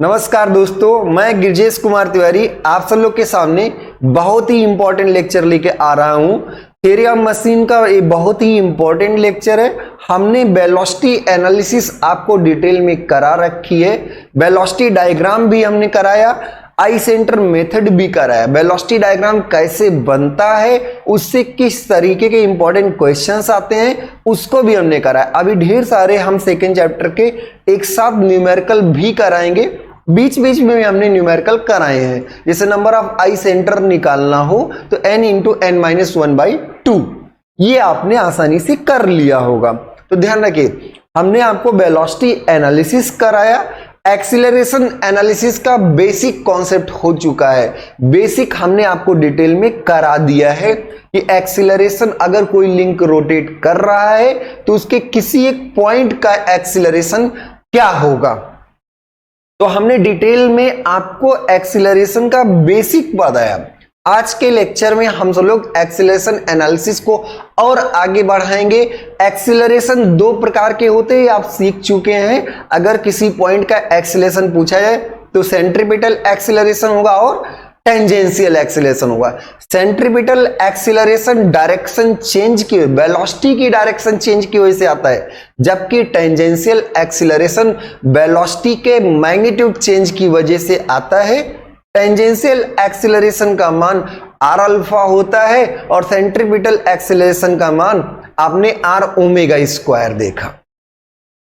नमस्कार दोस्तों, मैं गिरजेश कुमार तिवारी आप सब लोग के सामने बहुत ही इंपॉर्टेंट लेक्चर लेके आ रहा हूं। थ्योरी ऑफ मशीन का ये बहुत ही इंपॉर्टेंट लेक्चर है। हमने वेलोसिटी एनालिसिस आपको डिटेल में करा रखी है, वेलोसिटी डायग्राम भी हमने कराया, आई सेंटर मेथड भी कराया। वेलोसिटी डायग्राम कैसे बनता है, उससे किस तरीके के इंपॉर्टेंट क्वेश्चंस आते हैं, उसको भी हमने कराया। अभी ढेर सारे हम सेकेंड चैप्टर के एक साथ न्यूमेरिकल भी कराएंगे, बीच बीच में भी हमने न्यूमेरिकल कराए हैं। जैसे नंबर ऑफ आई सेंटर निकालना हो तो n इंटू एन माइनस 1/2, ये आपने आसानी से कर लिया होगा। तो ध्यान रखिए, हमने आपको वेलोसिटी एनालिसिस कराया, एक्सीलरेशन एनालिसिस का बेसिक कॉन्सेप्ट हो चुका है। बेसिक हमने आपको डिटेल में करा दिया है कि एक्सीलरेशन, अगर कोई लिंक रोटेट कर रहा है तो उसके किसी एक पॉइंट का एक्सीलरेशन क्या होगा। तो हमने डिटेल में आपको एक्सीलरेशन का बेसिक बताया। आज के लेक्चर में हम सब लोग एक्सीलरेशन एनालिसिस को और आगे बढ़ाएंगे। एक्सीलरेशन दो प्रकार के होते हैं, आप सीख चुके हैं। अगर किसी पॉइंट का एक्सीलरेशन पूछा जाए तो सेंट्रीपिटल एक्सीलरेशन होगा और टेंजेंशियल एक्सीलरेशन होगा। सेंट्रीपिटल एक्सीलरेशन डायरेक्शन चेंज की, वेलोसिटी की डायरेक्शन चेंज की वजह से आता है, जबकि टेंजेंशियल एक्सीलरेशन वेलोसिटी के मैग्नीट्यूड चेंज की वजह से आता है। टेंजेंशियल एक्सीलरेशन का मान आर अल्फा होता है और सेंट्रीपिटल एक्सीलरेशन का मान आपने आर ओमेगा स्क्वायर देखा।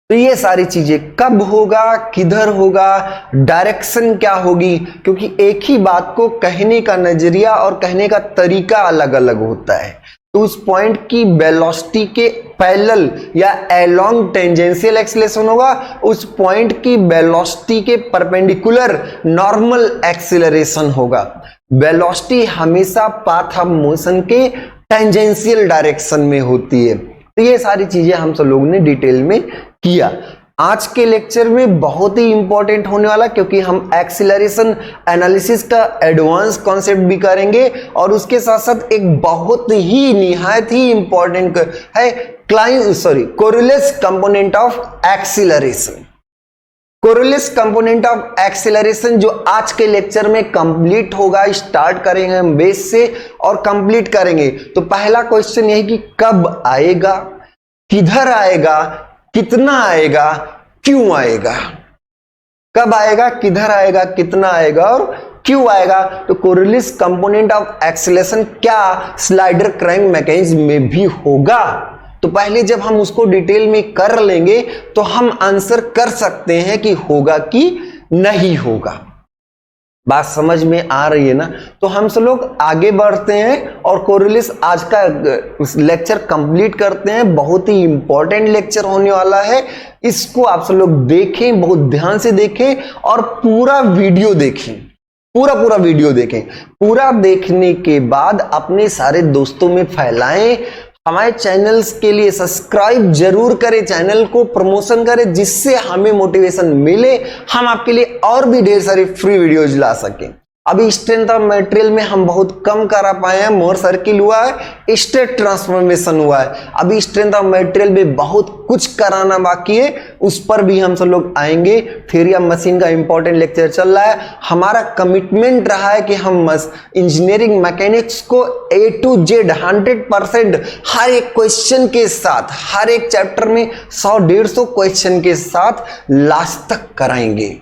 तो ये सारी चीजें कब होगा, किधर होगा, डायरेक्शन क्या होगी, क्योंकि एक ही बात को कहने का नजरिया और कहने का तरीका अलग अलग होता है। तो उस पॉइंट की वेलोसिटी के पैरेलल या अलोंग टेंजेंशियल एक्सीलरेशन होगा, उस पॉइंट की वेलोसिटी के परपेंडिकुलर नॉर्मल एक्सीलरेशन होगा। वेलोसिटी हमेशा पाथ ऑफ मोशन के टेंजेंशियल डायरेक्शन में होती है। तो ये सारी चीजें हम सब लोगों ने डिटेल में किया। आज के लेक्चर में बहुत ही इंपॉर्टेंट होने वाला, क्योंकि हम एक्सीलरेशन एनालिसिस का एडवांस कॉन्सेप्ट भी करेंगे और उसके साथ साथ एक बहुत ही निहायत ही इंपॉर्टेंट है Coriolis component of acceleration. Coriolis component of acceleration जो आज के लेक्चर में कंप्लीट होगा, स्टार्ट करेंगे हम बेस से और कंप्लीट करेंगे। तो पहला क्वेश्चन यही कि कब आएगा, किधर आएगा, कितना आएगा, क्यों आएगा। कब आएगा, किधर आएगा, कितना आएगा और क्यों आएगा। तो कोरिलेस कंपोनेंट ऑफ एक्सीलरेशन क्या स्लाइडर क्रैंक मैकेनिज्म में भी होगा। तो पहले जब हम उसको डिटेल में कर लेंगे तो हम आंसर कर सकते हैं कि होगा कि नहीं होगा। बात समझ में आ रही है ना। तो हम सब लोग आगे बढ़ते हैं और कोरिलेस आज का लेक्चर कंप्लीट करते हैं। बहुत ही इंपॉर्टेंट लेक्चर होने वाला है, इसको आप सब लोग देखें, बहुत ध्यान से देखें और पूरा वीडियो देखें, पूरा वीडियो देखें। पूरा देखने के बाद अपने सारे दोस्तों में फैलाएं। हमारे चैनल्स के लिए सब्सक्राइब जरूर करें, चैनल को प्रमोशन करें, जिससे हमें मोटिवेशन मिले, हम आपके लिए और भी ढेर सारी फ्री वीडियोज ला सकें। अभी स्ट्रेंथ ऑफ मटेरियल में हम बहुत कम करा पाए हैं, मोर सर्किल हुआ है, स्टेट ट्रांसफॉर्मेशन हुआ है। अभी स्ट्रेंथ ऑफ मटेरियल में बहुत कुछ कराना बाकी है, उस पर भी हम सब लोग आएंगे। थ्योरी ऑफ मशीन का इंपॉर्टेंट लेक्चर चल रहा है। हमारा कमिटमेंट रहा है कि हम इंजीनियरिंग मैकेनिक्स को A to Z 100% हर एक क्वेश्चन के साथ, हर एक चैप्टर में 100-150 क्वेश्चन के साथ लास्ट तक कराएंगे,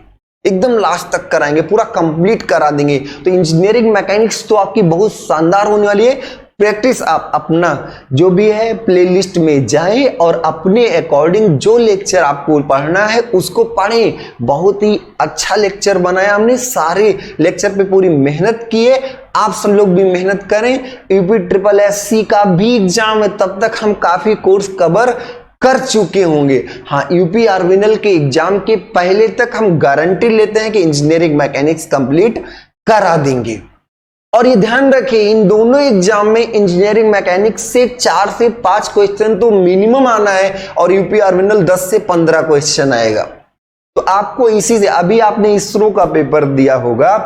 एकदम लास्ट तक कराएंगे, पूरा कंप्लीट करा देंगे। तो इंजीनियरिंग मैकेनिक्स तो आपकी बहुत शानदार होने वाली है। प्रैक्टिस आप अपना जो भी है प्लेलिस्ट में जाएं और अपने अकॉर्डिंग जो लेक्चर आपको पढ़ना है उसको पढ़ें। बहुत ही अच्छा लेक्चर बनाया हमने, सारे लेक्चर पे पूरी मेहनत की है। आप सब लोग भी मेहनत करें। UPSSC का भी एग्जाम है, तब तक हम काफी कोर्स कवर कर चुके होंगे। हाँ, यूपी आर्विनल के एग्जाम के पहले तक हम गारंटी लेते हैं कि इंजीनियरिंग मैकेनिक्स कंप्लीट करा देंगे। और ये ध्यान रखें, इन दोनों एग्जाम में इंजीनियरिंग मैकेनिक्स से 4 से 5 क्वेश्चन तो मिनिमम आना है और यूपी आर्विनल 10 से 15 क्वेश्चन आएगा। तो आपको इसी से, अभी आपने इसरो का पेपर दिया होगा,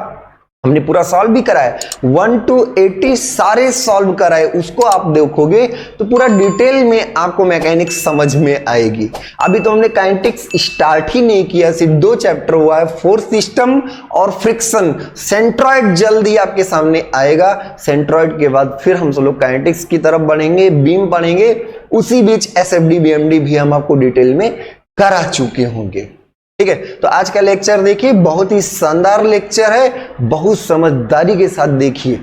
हमने पूरा सॉल्व भी करा है, 1 to 80 सारे सॉल्व करा है, उसको आप देखोगे तो पूरा डिटेल में आपको मैकेनिक्स समझ में आएगी। अभी तो हमने काइनेटिक्स स्टार्ट ही नहीं किया, सिर्फ 2 चैप्टर हुआ है, फोर्स सिस्टम और फ्रिक्शन। सेंट्रॉइड जल्दी आपके सामने आएगा, सेंट्रॉइड के बाद फिर हम सब लोग काइनेटिक्स की तरफ बढ़ेंगे, बीम पढ़ेंगे, उसी बीच एसएफडी बीएमडी भी हम आपको डिटेल में करा चुके होंगे। ठीक है, तो आज का लेक्चर देखिए, बहुत ही शानदार लेक्चर है, बहुत समझदारी के साथ देखिए।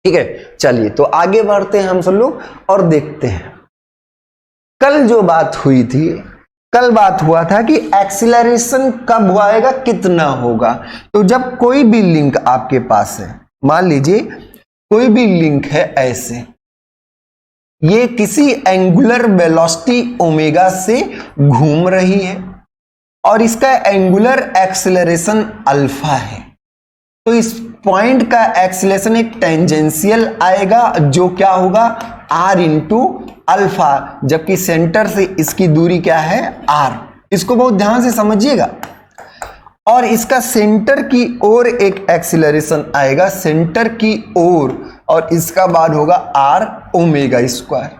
ठीक है, चलिए तो आगे बढ़ते हैं हम सब लोग और देखते हैं। कल जो बात हुई थी, कल बात हुआ था कि एक्सीलरेशन कब आएगा, कितना होगा। तो जब कोई भी लिंक आपके पास है, मान लीजिए कोई भी लिंक है ऐसे, ये किसी एंगुलर वेलोसिटी ओमेगा से घूम रही है और इसका एंगुलर एक्सीलरेशन अल्फा है, तो इस पॉइंट का एक्सीलरेशन एक टेंजेंशियल आएगा जो क्या होगा, r इंटू अल्फा, जबकि सेंटर से इसकी दूरी क्या है, r। इसको बहुत ध्यान से समझिएगा। और इसका सेंटर की ओर एक एक्सीलरेशन आएगा, सेंटर की ओर, और इसका बाद होगा r ओमेगा स्क्वायर।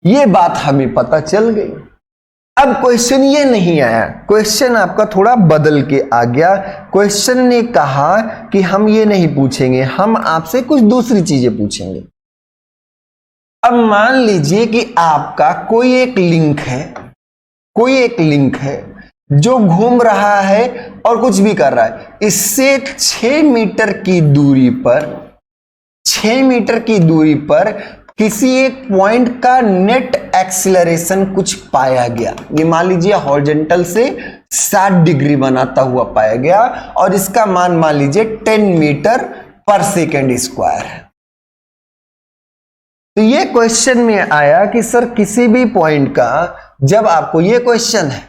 ये बात हमें पता चल गई। अब क्वेश्चन ये नहीं आया, क्वेश्चन आपका थोड़ा बदल के आ गया। क्वेश्चन ने कहा कि हम ये नहीं पूछेंगे, हम आपसे कुछ दूसरी चीजें पूछेंगे। अब मान लीजिए कि आपका कोई एक लिंक है, कोई एक लिंक है जो घूम रहा है और कुछ भी कर रहा है, इससे 6 मीटर की दूरी पर, 6 मीटर की दूरी पर किसी एक पॉइंट का नेट एक्सीलरेशन कुछ पाया गया। ये मान लीजिए हॉरिजॉन्टल से 60 डिग्री बनाता हुआ पाया गया और इसका मान लीजिए 10 मीटर पर सेकेंड स्क्वायर है। तो ये क्वेश्चन में आया कि सर किसी भी पॉइंट का, जब आपको ये क्वेश्चन है,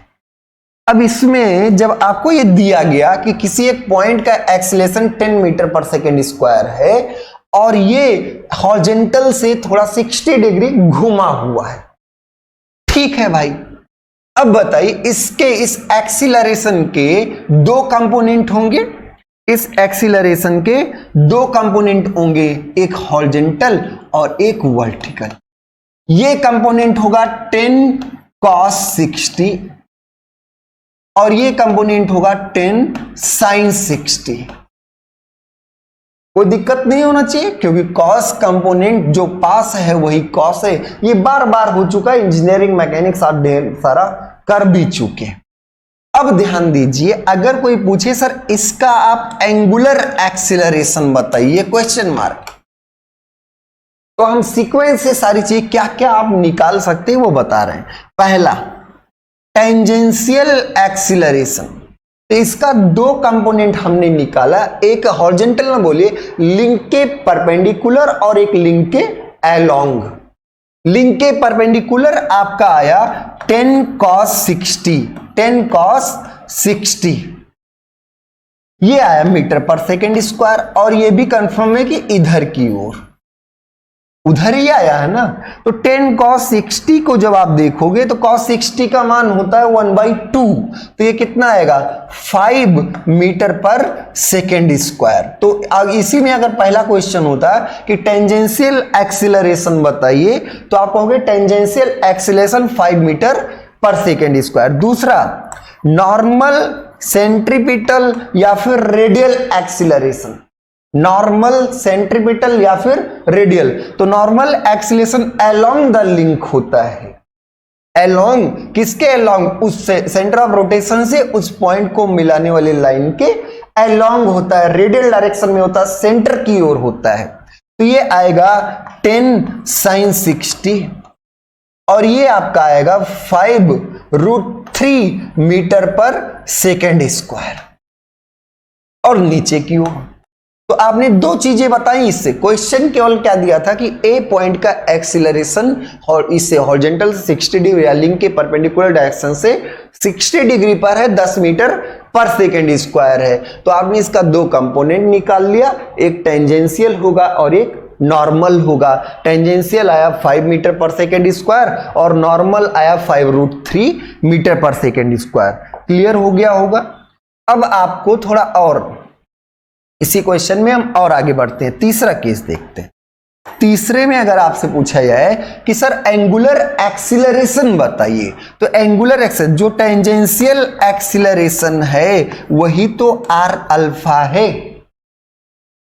अब इसमें जब आपको ये दिया गया कि किसी एक पॉइंट का एक्सीलरेशन 10 मीटर पर सेकेंड स्क्वायर है और ये हॉरिजॉन्टल से थोड़ा 60 डिग्री घुमा हुआ है, ठीक है भाई। अब बताइए इसके, इस एक्सीलरेशन के 2 कंपोनेंट होंगे, इस एक्सीलरेशन के 2 कंपोनेंट होंगे, एक हॉरिजॉन्टल और एक वर्टिकल। ये कंपोनेंट होगा 10 cos 60 और ये कंपोनेंट होगा 10 sin 60। कोई दिक्कत नहीं होना चाहिए क्योंकि कॉस कंपोनेंट जो पास है वही कॉस है। ये बार बार हो चुका है, इंजीनियरिंग मैकेनिक्स आप ढेर सारा कर भी चुके। अब ध्यान दीजिए, अगर कोई पूछे सर इसका आप एंगुलर एक्सीलरेशन बताइए, क्वेश्चन मार्क, तो हम सीक्वेंस से सारी चीज क्या क्या आप निकाल सकते हैं वो बता रहे हैं। पहला टेंजेंशियल एक्सीलरेशन, तो इसका 2 कंपोनेंट हमने निकाला, एक हॉरिजॉन्टल ना बोलिए, लिंक के परपेंडिकुलर और एक लिंक के अलोंग। लिंक के परपेंडिकुलर आपका आया 10 cos 60, 10 cos 60 ये आया मीटर पर सेकेंड स्क्वायर, और ये भी कंफर्म है कि इधर की ओर, उधर ही आया है ना। तो 10 cos 60 को जब आप देखोगे तो cos 60 का मान होता है 1/2, तो ये कितना आएगा, 5 मीटर पर सेकेंड स्क्वायर। तो इसी में अगर पहला क्वेश्चन होता है कि टेंजेंशियल एक्सीलरेशन बताइए, तो आप कहोगे टेंजेंशियल एक्सीलरेशन 5 मीटर पर सेकेंड स्क्वायर। दूसरा नॉर्मल, सेंट्रीपिटल या फिर रेडियल एक्सीलरेशन, नॉर्मल, सेंट्रीपिटल या फिर रेडियल। तो normal acceleration along the link होता है, अलोंग, किसके अलोंग, उस सेंटर ऑफ रोटेशन से उस पॉइंट को मिलाने वाली लाइन के अलोंग होता है। रेडियल डायरेक्शन में होता है, सेंटर की ओर होता है। तो ये आएगा 10 sin 60 और ये आपका आएगा 5√3 मीटर पर सेकेंड स्क्वायर। और नीचे की ओर तो आपने 2 चीजें बताई इससे। क्वेश्चन केवल क्या दिया था कि ए पॉइंट का एक्सीलरेशन और इससे हॉरिजॉन्टल से 60 डिग्री या लिंक के परपेंडिकुलर डायरेक्शन से 60 डिग्री पर है, 10 मीटर पर सेकेंड स्क्वायर है। तो आपने इसका 2 कंपोनेंट निकाल लिया, एक टेंजेंशियल होगा और एक नॉर्मल होगा। टेंजेंशियल आया 5 मीटर पर सेकेंड स्क्वायर और नॉर्मल आया 5√3 मीटर पर सेकेंड स्क्वायर। क्लियर हो गया होगा। अब आपको थोड़ा और इसी क्वेश्चन में हम और आगे बढ़ते हैं, तीसरा केस देखते हैं। तीसरे में अगर आपसे पूछा जाए कि सर एंगुलर एक्सीलरेशन बताइए, तो एंगुलर एक्सीलरेशन जो टेंजेंशियल एक्सीलरेशन है वही तो आर अल्फा है,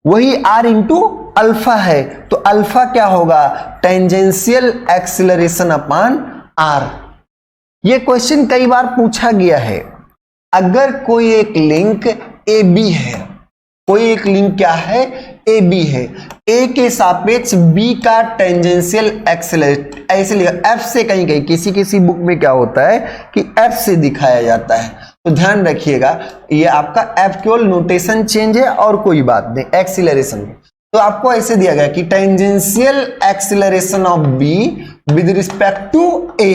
वही आर इंटू अल्फा है। तो अल्फा क्या होगा, टेंजेंशियल एक्सीलरेशन अपॉन आर। ये क्वेश्चन कई बार पूछा गया है। अगर कोई एक लिंक ए बी है, कोई एक लिंक क्या है, ए बी है, ए के सापेक्ष बी का टेंजेंशियल एक्सीलरेशन ऐसे लिखा, एफ से कहीं कहीं किसी किसी बुक में क्या होता है कि एफ से दिखाया जाता है, तो ध्यान रखिएगा ये आपका एफ केवल नोटेशन चेंज है और कोई बात नहीं, एक्सीलरेशन। तो आपको ऐसे दिया गया कि tangential acceleration of B with respect to A.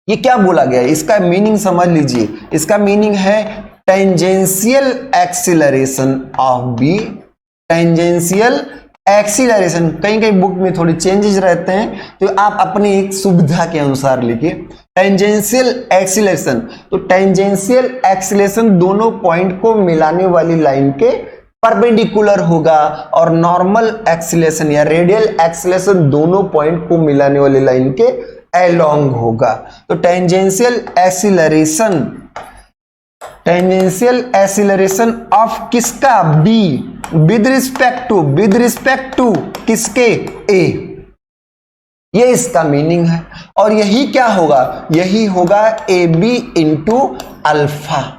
ये क्या बोला गया है, इसका मीनिंग समझ लीजिए। इसका मीनिंग है tangential acceleration of B, tangential acceleration, कहीं कहीं बुक में थोड़ी चेंजेस रहते हैं तो आप अपनी एक सुविधा के अनुसार लिखिए टेंजेंशियल एक्सीलरेशन। तो टेंजेंशियल एक्सीलरेशन दोनों पॉइंट को मिलाने वाली लाइन के परपेंडिकुलर होगा और नॉर्मल एक्सीलरेशन या रेडियल एक्सीलरेशन दोनों पॉइंट को मिलाने वाली लाइन के अलोंग होगा। तो टेंजेंशियल एक्सीलरेशन ऑफ किसका, बी, विद रिस्पेक्ट टू किसके, ए। ये इसका मीनिंग है और यही क्या होगा, यही होगा A B into alpha.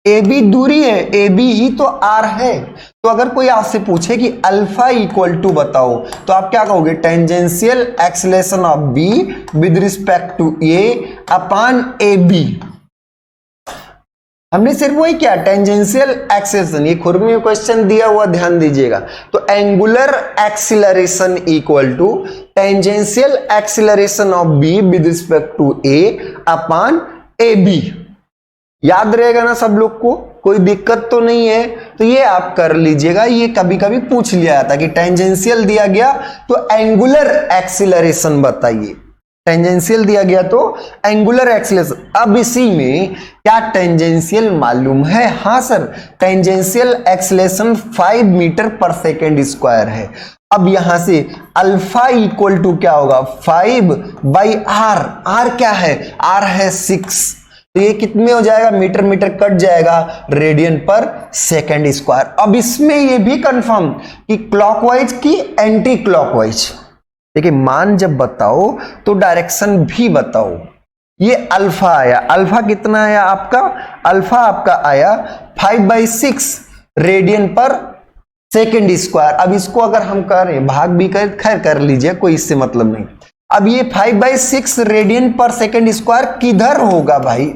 A B दूरी है, ए बी ही तो आर है। तो अगर कोई आपसे पूछे कि अल्फा इक्वल टू बताओ तो आप क्या कहोगे, tangential acceleration of B with respect to A upon A B. हमने सिर्फ वही क्या, टेंजेंशियल एक्सीलरेशन, ये खुद में क्वेश्चन दिया हुआ ध्यान दीजिएगा। तो angular acceleration equal to tangential acceleration of B with respect to A upon A B. याद रहेगा ना सब लोग को, कोई दिक्कत तो नहीं है। तो ये आप कर लीजिएगा, ये कभी कभी पूछ लिया जाता कि टेंजेंशियल दिया गया तो एंगुलर एक्सीलरेशन बताइए, टेंजेंशियल दिया गया तो एंगुलर एक्सीलरेशन। अब इसी में क्या टेंजेंशियल मालूम है, हाँ सर, टेंजेंशियल एक्सीलरेशन 5 मीटर पर सेकेंड स्क्वायर है। अब यहां से अल्फा इक्वल टू क्या होगा, 5 बाई आर। आर क्या है, आर है 6, तो ये कितने हो जाएगा, मीटर मीटर कट जाएगा, रेडियन पर सेकेंड स्क्वायर। अब इसमें ये भी कंफर्म कि क्लॉकवाइज की एंटी क्लॉकवाइज। देखिए मान जब बताओ तो डायरेक्शन भी बताओ। ये अल्फा आया, अल्फा कितना आया आपका, अल्फा आपका आया 5/6 रेडियन पर सेकेंड स्क्वायर। अब इसको अगर हम करें भाग भी करें, खैर कर लीजिए, कोई इससे मतलब नहीं। अब ये 5/6 रेडियन पर सेकेंड स्क्वायर किधर होगा भाई,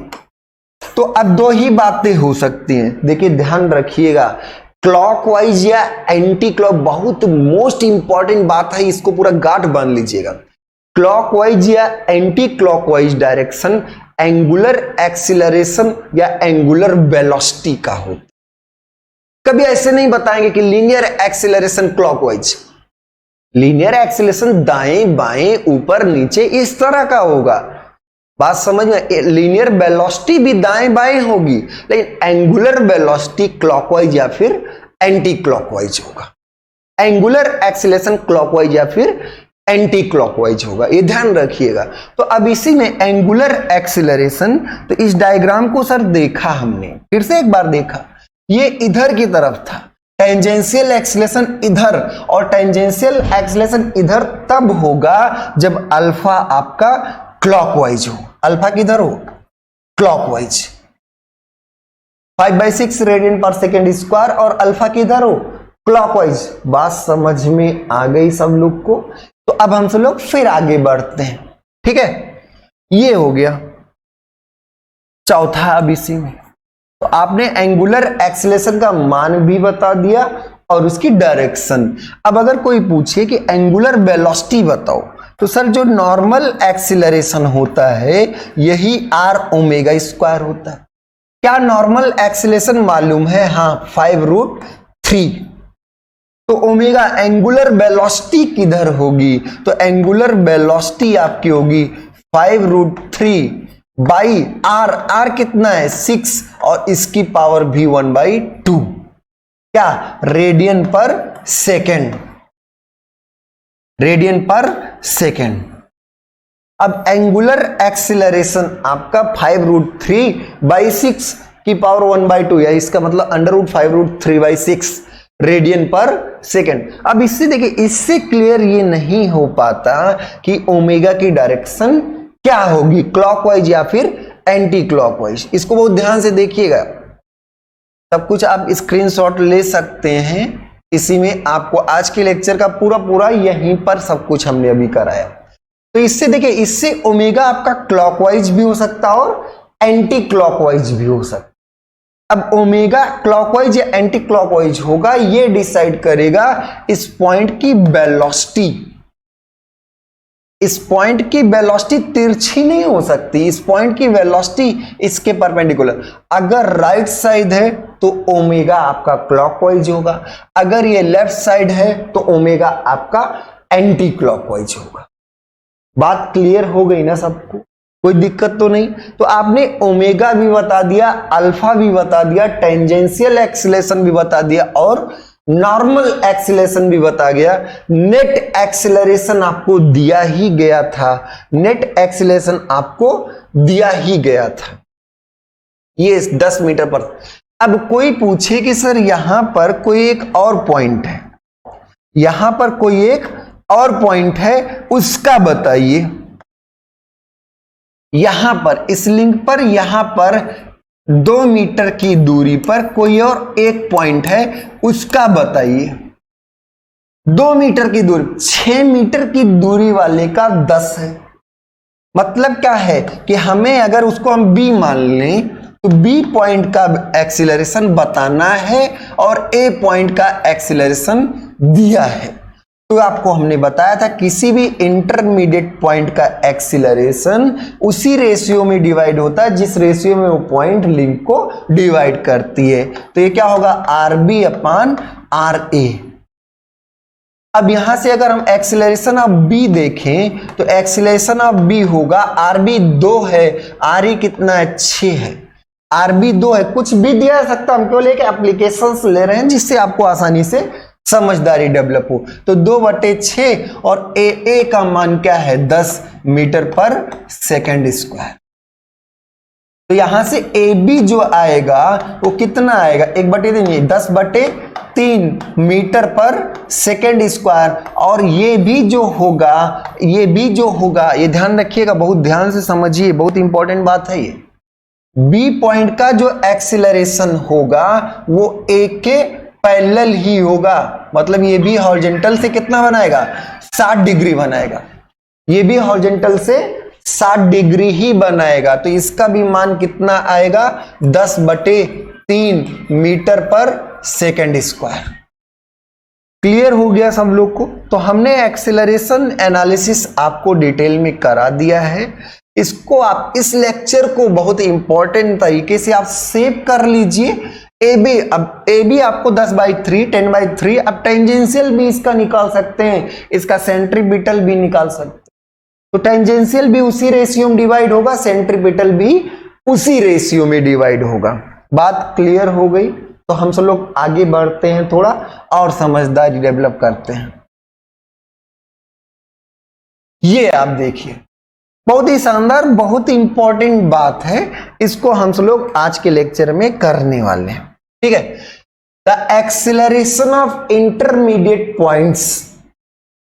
तो अब दो ही बातें हो सकती हैं। देखिए ध्यान रखिएगा, क्लॉकवाइज या एंटी क्लॉक बहुत मोस्ट इंपॉर्टेंट बात है, इसको पूरा गांठ बांध लीजिएगा। क्लॉकवाइज या anti clockwise direction angular acceleration या एंगुलर वेलोसिटी का होता। कभी ऐसे नहीं बताएंगे कि linear acceleration clockwise, linear acceleration दाएं बाएं ऊपर नीचे इस तरह का होगा, बात समझ में। लीनियर वेलोसिटी भी दाएं बाएं होगी, लेकिन एंगुलर वेलोसिटी क्लॉकवाइज या फिर एंटी क्लॉकवाइज होगा। एंगुलर एक्सीलरेशन क्लॉकवाइज या फिर एंटी क्लॉकवाइज होगा, ये ध्यान रखिएगा। तो अब इसी में एंगुलर एक्सीलरेशन, तो इस डायग्राम को सर देखा हमने, फिर से एक बार देखा, ये इधर की तरफ था, टेंजेंशियल एक्सीलरेशन इधर और टेंजेंशियल एक्सीलरेशन इधर तब होगा जब अल्फा आपका क्लॉकवाइज हो। अल्फा किधर हो, क्लॉकवाइज, 5/6 रेडियन पर सेकेंड स्क्वायर, और अल्फा किधर हो, क्लॉकवाइज। बात समझ में आ गई सब लोग को। तो अब हम सब लोग फिर आगे बढ़ते हैं, ठीक है। ये हो गया चौथा। अब इसी में तो आपने एंगुलर एक्सीलरेशन का मान भी बता दिया और उसकी डायरेक्शन। अब अगर कोई पूछे कि एंगुलर वेलोसिटी बताओ, तो सर जो नॉर्मल एक्सीलरेशन होता है यही r ओमेगा स्क्वायर होता है। क्या नॉर्मल एक्सीलरेशन मालूम है, हाँ 5√3। तो ओमेगा एंगुलर वेलोसिटी किधर होगी, तो एंगुलर वेलोसिटी आपकी होगी 5√3 बाई r। r कितना है 6 और इसकी पावर भी 1/2। क्या, रेडियन पर सेकेंड, रेडियन पर सेकेंड। अब एंगुलर एक्सिलरेशन आपका 5√3/6 की पावर 1/2, या इसका मतलब √5√3/6 रेडियन पर सेकेंड। अब इससे देखिए, इससे क्लियर ये नहीं हो पाता कि ओमेगा की डायरेक्शन क्या होगी, क्लॉकवाइज या फिर एंटी क्लॉकवाइज। इसको बहुत ध्यान से देखिएगा, सब कुछ आप स्क्रीनशॉट ले सकते हैं। इसी में आपको आज के लेक्चर का पूरा यहीं पर सब कुछ हमने अभी कराया। तो इससे देखिए, इससे ओमेगा आपका क्लॉकवाइज भी हो सकता है और एंटी क्लॉकवाइज भी हो सकता है। अब ओमेगा क्लॉकवाइज या एंटी क्लॉकवाइज होगा, ये डिसाइड करेगा इस पॉइंट की वेलोसिटी। इस पॉइंट की वेलोसिटी तिरछी नहीं हो सकती, इस पॉइंट की वेलोसिटी इसके परपेंडिकुलर। अगर राइट साइड है तो ओमेगा आपका क्लॉकवाइज होगा, अगर ये लेफ्ट साइड है तो ओमेगा आपका एंटी क्लॉकवाइज होगा। बात क्लियर हो गई ना सबको, कोई दिक्कत तो नहीं। तो आपने ओमेगा भी बता दिया, अल्फा भी बता दिया, टेंजेंशियल एक्सीलरेशन भी बता दिया और नॉर्मल एक्सीलरेशन भी बता गया। नेट एक्सीलरेशन आपको दिया ही गया था, नेट एक्सीलरेशन आपको दिया ही गया था, ये 10 मीटर पर। अब कोई पूछे कि सर यहां पर कोई एक और पॉइंट है, यहां पर कोई एक और पॉइंट है, उसका बताइए। यहां पर इस लिंक पर, यहां पर 2 मीटर की दूरी पर कोई और एक पॉइंट है, उसका बताइए। 2 मीटर की दूरी, 6 मीटर की दूरी वाले का 10 है। मतलब क्या है कि हमें अगर उसको हम बी मान लें तो बी पॉइंट का एक्सीलरेशन बताना है और ए पॉइंट का एक्सीलरेशन दिया है। तो आपको हमने बताया था किसी भी इंटरमीडिएट पॉइंट का एक्सीलरेशन उसी रेशियो में डिवाइड होता है जिस रेशियो में वो पॉइंट लिंक को डिवाइड करती है। तो ये क्या होगा, RB/RA। अब यहां से अगर हम एक्सीलरेशन ऑफ बी देखें तो एक्सीलरेशन ऑफ बी होगा, RB 2 है, RE कितना है, 6 है। RB 2 है, कुछ भी दिया जा सकता, हम केवल एक एप्लीकेशंस ले रहे हैं जिससे आपको आसानी से समझदारी डेवलप हो। तो 2/6 और ए का मान क्या है, 10 मीटर पर सेकेंड स्क्वायर। तो यहां से ए बी जो आएगा वो कितना आएगा, 1/3, 10/3 मीटर पर सेकेंड स्क्वायर। और ये भी जो होगा, ये भी जो होगा, ये ध्यान रखिएगा, बहुत ध्यान से समझिए, बहुत इंपॉर्टेंट बात है ये। बी पॉइंट का जो एक्सीलरेशन होगा वो ए के पैरेलल ही होगा, मतलब ये भी हॉरिजॉन्टल से कितना बनाएगा, 60 डिग्री बनाएगा। ये भी हॉरिजॉन्टल से 60 डिग्री ही बनाएगा। तो इसका भी मान कितना आएगा, 10/3 मीटर पर सेकेंड स्क्वायर। क्लियर हो गया सब लोग को। तो हमने एक्सेलरेशन एनालिसिस आपको डिटेल में करा दिया है। इसको आप, इस लेक्चर को बहुत इंपॉर्टेंट तरीके से आप सेव कर लीजिए। ए बी, अब ए बी आपको 10/3, 10/3। अब टेंजेंशियल भी इसका निकाल सकते हैं, इसका सेंट्रीपिटल भी निकाल सकते हैं। तो टेंजेंशियल भी उसी रेशियो में डिवाइड होगा, सेंट्रीपिटल भी उसी रेशियो में डिवाइड होगा। बात क्लियर हो गई। तो हम सब लोग आगे बढ़ते हैं, थोड़ा और समझदारी डेवलप करते हैं। ये आप देखिए, बहुत ही शानदार, बहुत ही इंपॉर्टेंट बात है। इसको हम सब लोग आज के लेक्चर में करने वाले हैं, ठीक है। The acceleration of intermediate points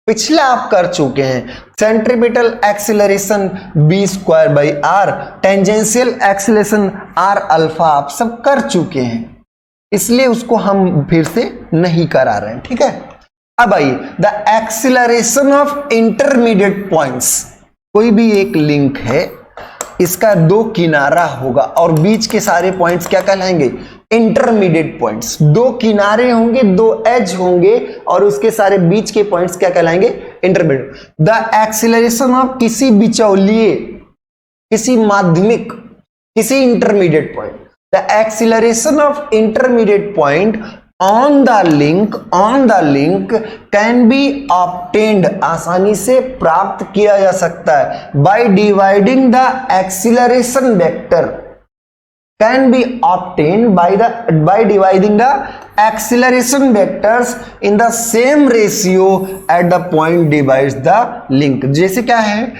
पिछले आप कर चुके हैं। Centripetal acceleration b²/r, tangential acceleration r alpha आप सब कर चुके हैं, इसलिए उसको हम फिर से नहीं करा रहे हैं, ठीक है। अब आइए, the acceleration of intermediate points. कोई भी एक लिंक है, इसका 2 किनारा होगा और बीच के सारे पॉइंट्स क्या कहलाएंगे, इंटरमीडिएट पॉइंट्स। 2 किनारे होंगे, 2 एज होंगे और उसके सारे बीच के पॉइंट्स क्या कहलाएंगे, इंटरमीडिएट। द एक्सेलरेशन ऑफ किसी बिचौलिए, किसी माध्यमिक, किसी intermediate point, the acceleration of intermediate point on the link can be obtained, आसानी से प्राप्त किया जा सकता है, by dividing the acceleration vector. can be obtained by dividing the acceleration vectors in the same ratio at the point divides the link। जैसे क्या है,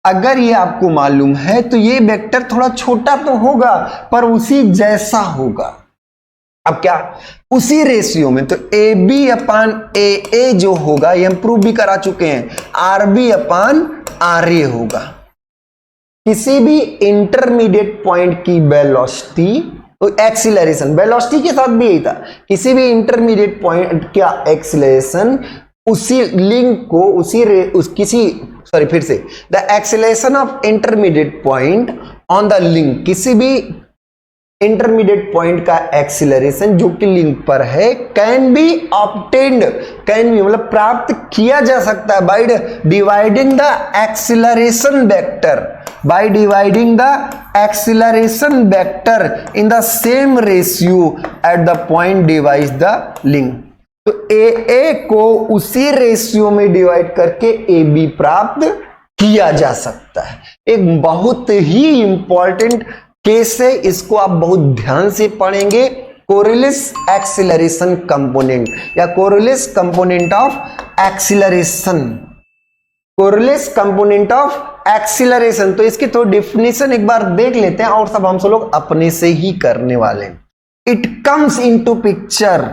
अगर ये आपको मालूम है तो ये वेक्टर थोड़ा छोटा तो होगा पर उसी जैसा होगा। अब क्या, उसी रेशियो में, तो ए बी अपान ए जो होगा, ये हम प्रूव भी करा चुके हैं, R B upon R A होगा। किसी भी इंटरमीडिएट पॉइंट की वेलोसिटी, तो एक्सीलरेशन, वेलोसिटी के साथ भी यही था, किसी भी इंटरमीडिएट पॉइंट का एक्सीलरेशन उसी लिंक को the acceleration of intermediate point on the link, किसी भी इंटरमीडिएट पॉइंट का एक्सीलरेशन जो कि लिंक पर है, can be obtained, can be मतलब प्राप्त किया जा सकता है by dividing the acceleration vector, by dividing the acceleration vector in the same ratio at the point divide the link. तो ए को उसी रेशियो में डिवाइड करके ए बी प्राप्त किया जा सकता है। एक बहुत ही इंपॉर्टेंट केस है, इसको आप बहुत ध्यान से पढ़ेंगे। कोरिलेस एक्सीलरेशन कंपोनेंट या Coriolis component of acceleration, Coriolis component of acceleration. तो इसकी थोड़ी डेफिनेशन एक बार देख लेते हैं और सब हम सब लोग अपने से ही करने वाले हैं। It comes into picture,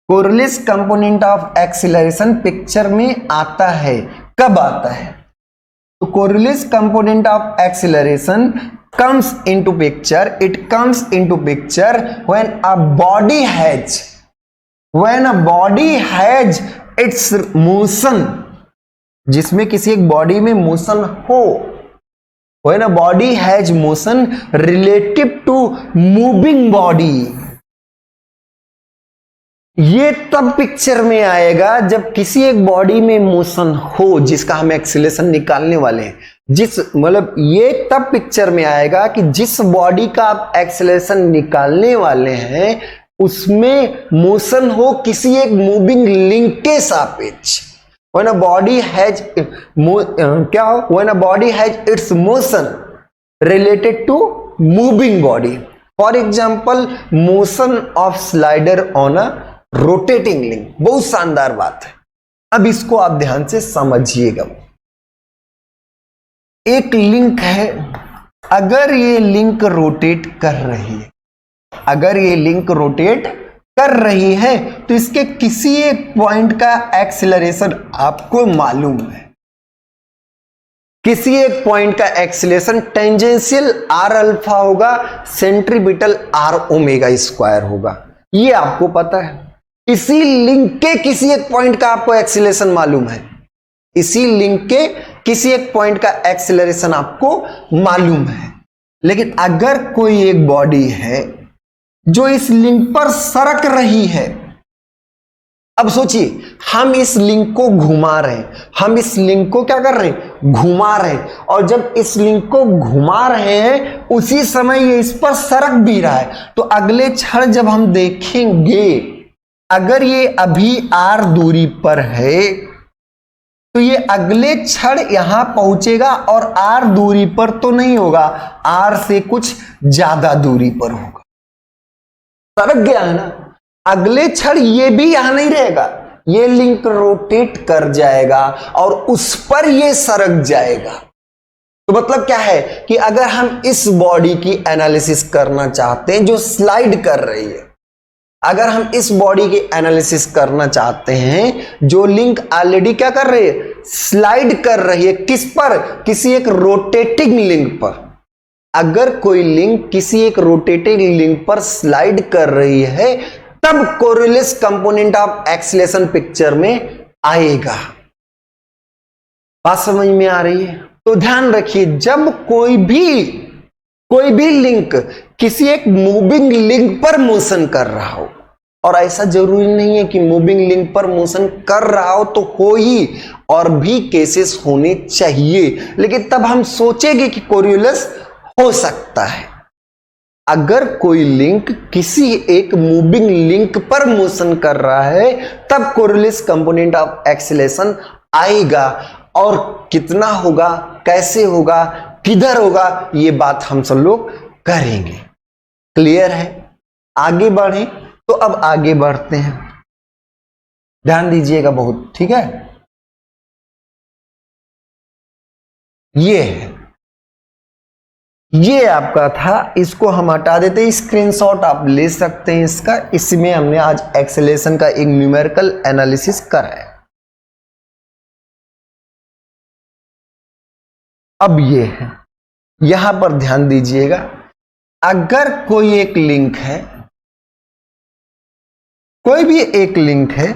Coriolis component of acceleration picture में आता है। कब आता है? तो Coriolis component of acceleration comes into picture, it comes into picture when a body has its motion, जिसमें किसी एक बॉडी में मोशन हो, when a body has motion relative to moving body, ये तब पिक्चर में आएगा जब किसी एक बॉडी में मोशन हो जिसका हम एक्सीलरेशन निकालने वाले हैं। मतलब ये तब पिक्चर में आएगा कि जिस बॉडी का आप एक्सीलरेशन निकालने वाले हैं उसमें मोशन हो किसी एक मूविंग लिंक के सापेक्ष। व्हेन अ बॉडी हैज क्या हो, when a body has its motion related to moving body, for example motion of slider on a rotating link. बहुत शानदार बात है, अब इसको आप ध्यान से समझिएगा। एक लिंक है, अगर ये लिंक रोटेट कर रही है, अगर ये लिंक रोटेट कर रही है तो इसके किसी एक पॉइंट का एक्सीलरेशन आपको मालूम है, किसी एक पॉइंट का एक्सीलरेशन टेंजेंशियल आर अल्फा होगा, सेंट्रीपिटल आर ओमेगा स्क्वायर होगा, ये आपको पता है। इसी लिंक के किसी एक पॉइंट का आपको एक्सीलरेशन मालूम है, इसी लिंक के किसी एक पॉइंट का एक्सीलरेशन आपको मालूम है। लेकिन अगर कोई एक बॉडी है जो इस लिंक पर सरक रही है, अब सोचिए हम इस लिंक को घुमा रहे हैं, हम इस लिंक को क्या कर रहे हैं, घुमा रहे हैं, और जब इस लिंक को घुमा रहे हैं उसी समय ये इस पर सरक भी रहा है। तो अगले क्षण जब हम देखेंगे, अगर ये अभी r दूरी पर है तो ये अगले क्षण यहां पहुंचेगा और r दूरी पर तो नहीं होगा, r से कुछ ज्यादा दूरी पर होगा। सरक गया है ना, अगले क्षण ये भी यहां नहीं रहेगा, ये लिंक रोटेट कर जाएगा और उस पर ये सरक जाएगा। तो मतलब क्या है कि अगर हम इस बॉडी की एनालिसिस करना चाहते हैं जो स्लाइड कर रही है, अगर हम इस बॉडी की एनालिसिस करना चाहते हैं जो लिंक ऑलरेडी क्या कर रही है, स्लाइड कर रही है, किस पर, किसी एक रोटेटिंग लिंक पर। अगर कोई लिंक किसी एक रोटेटिंग लिंक पर स्लाइड कर रही है तब कोरिलेस कंपोनेंट ऑफ एक्सीलरेशन पिक्चर में आएगा। बात समझ में आ रही है? तो ध्यान रखिए, जब कोई भी लिंक किसी एक मूविंग लिंक पर मोशन कर रहा हो, और ऐसा जरूरी नहीं है कि मूविंग लिंक पर मोशन कर रहा हो तो हो ही, और भी केसेस होने चाहिए, लेकिन तब हम सोचेंगे कि कोरिलेस हो सकता है। अगर कोई लिंक किसी एक मूविंग लिंक पर मोशन कर रहा है तब कोरिलेस कंपोनेंट ऑफ एक्सीलरेशन आएगा, और कितना होगा, कैसे होगा, किधर होगा, ये बात हम सब लोग करेंगे। क्लियर है? आगे बढ़े तो अब आगे बढ़ते हैं, ध्यान दीजिएगा बहुत, ठीक है। ये है, ये आपका था, इसको हम हटा देते हैं, स्क्रीनशॉट आप ले सकते हैं इसका। इसमें हमने आज एक्सेलेरेशन का एक न्यूमेरिकल एनालिसिस करा है। अब ये है, यहां पर ध्यान दीजिएगा, अगर कोई एक लिंक है, कोई भी एक लिंक है,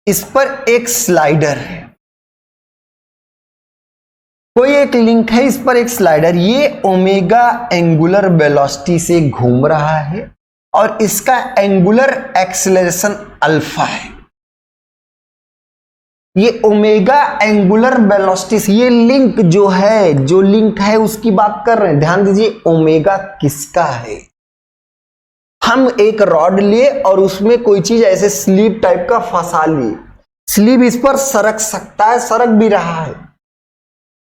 इस पर एक स्लाइडर है, कोई एक लिंक है, इस पर एक स्लाइडर, ये ओमेगा एंगुलर वेलोसिटी से घूम रहा है और इसका एंगुलर एक्सेलरेशन अल्फा है। ये ओमेगा एंगुलर वेलोसिटी से, ये लिंक जो है, जो लिंक है उसकी बात कर रहे हैं, ध्यान दीजिए। ओमेगा किसका है? हम एक रॉड लिए और उसमें कोई चीज ऐसे स्लीव टाइप का फंसा लिए, स्लीव इस पर सरक सकता है, सरक भी रहा है,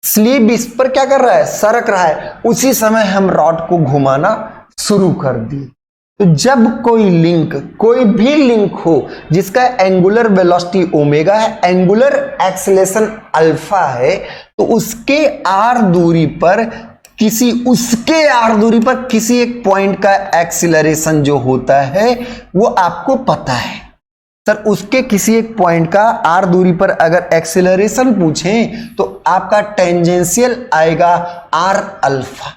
स्लीव इस पर क्या कर रहा है? सरक रहा है। उसी समय हम रॉड को घुमाना शुरू कर दिए। तो जब कोई लिंक, कोई भी लिंक हो जिसका एंगुलर वेलोसिटी ओमेगा है, एंगुलर एक्सेलरेशन अल्फा है, तो उसके आर दूरी पर किसी एक पॉइंट का एक्सीलरेशन जो होता है वो आपको पता है। सर उसके किसी एक पॉइंट का आर दूरी पर अगर एक्सीलरेशन पूछें तो आपका टेंजेंशियल आएगा आर अल्फा।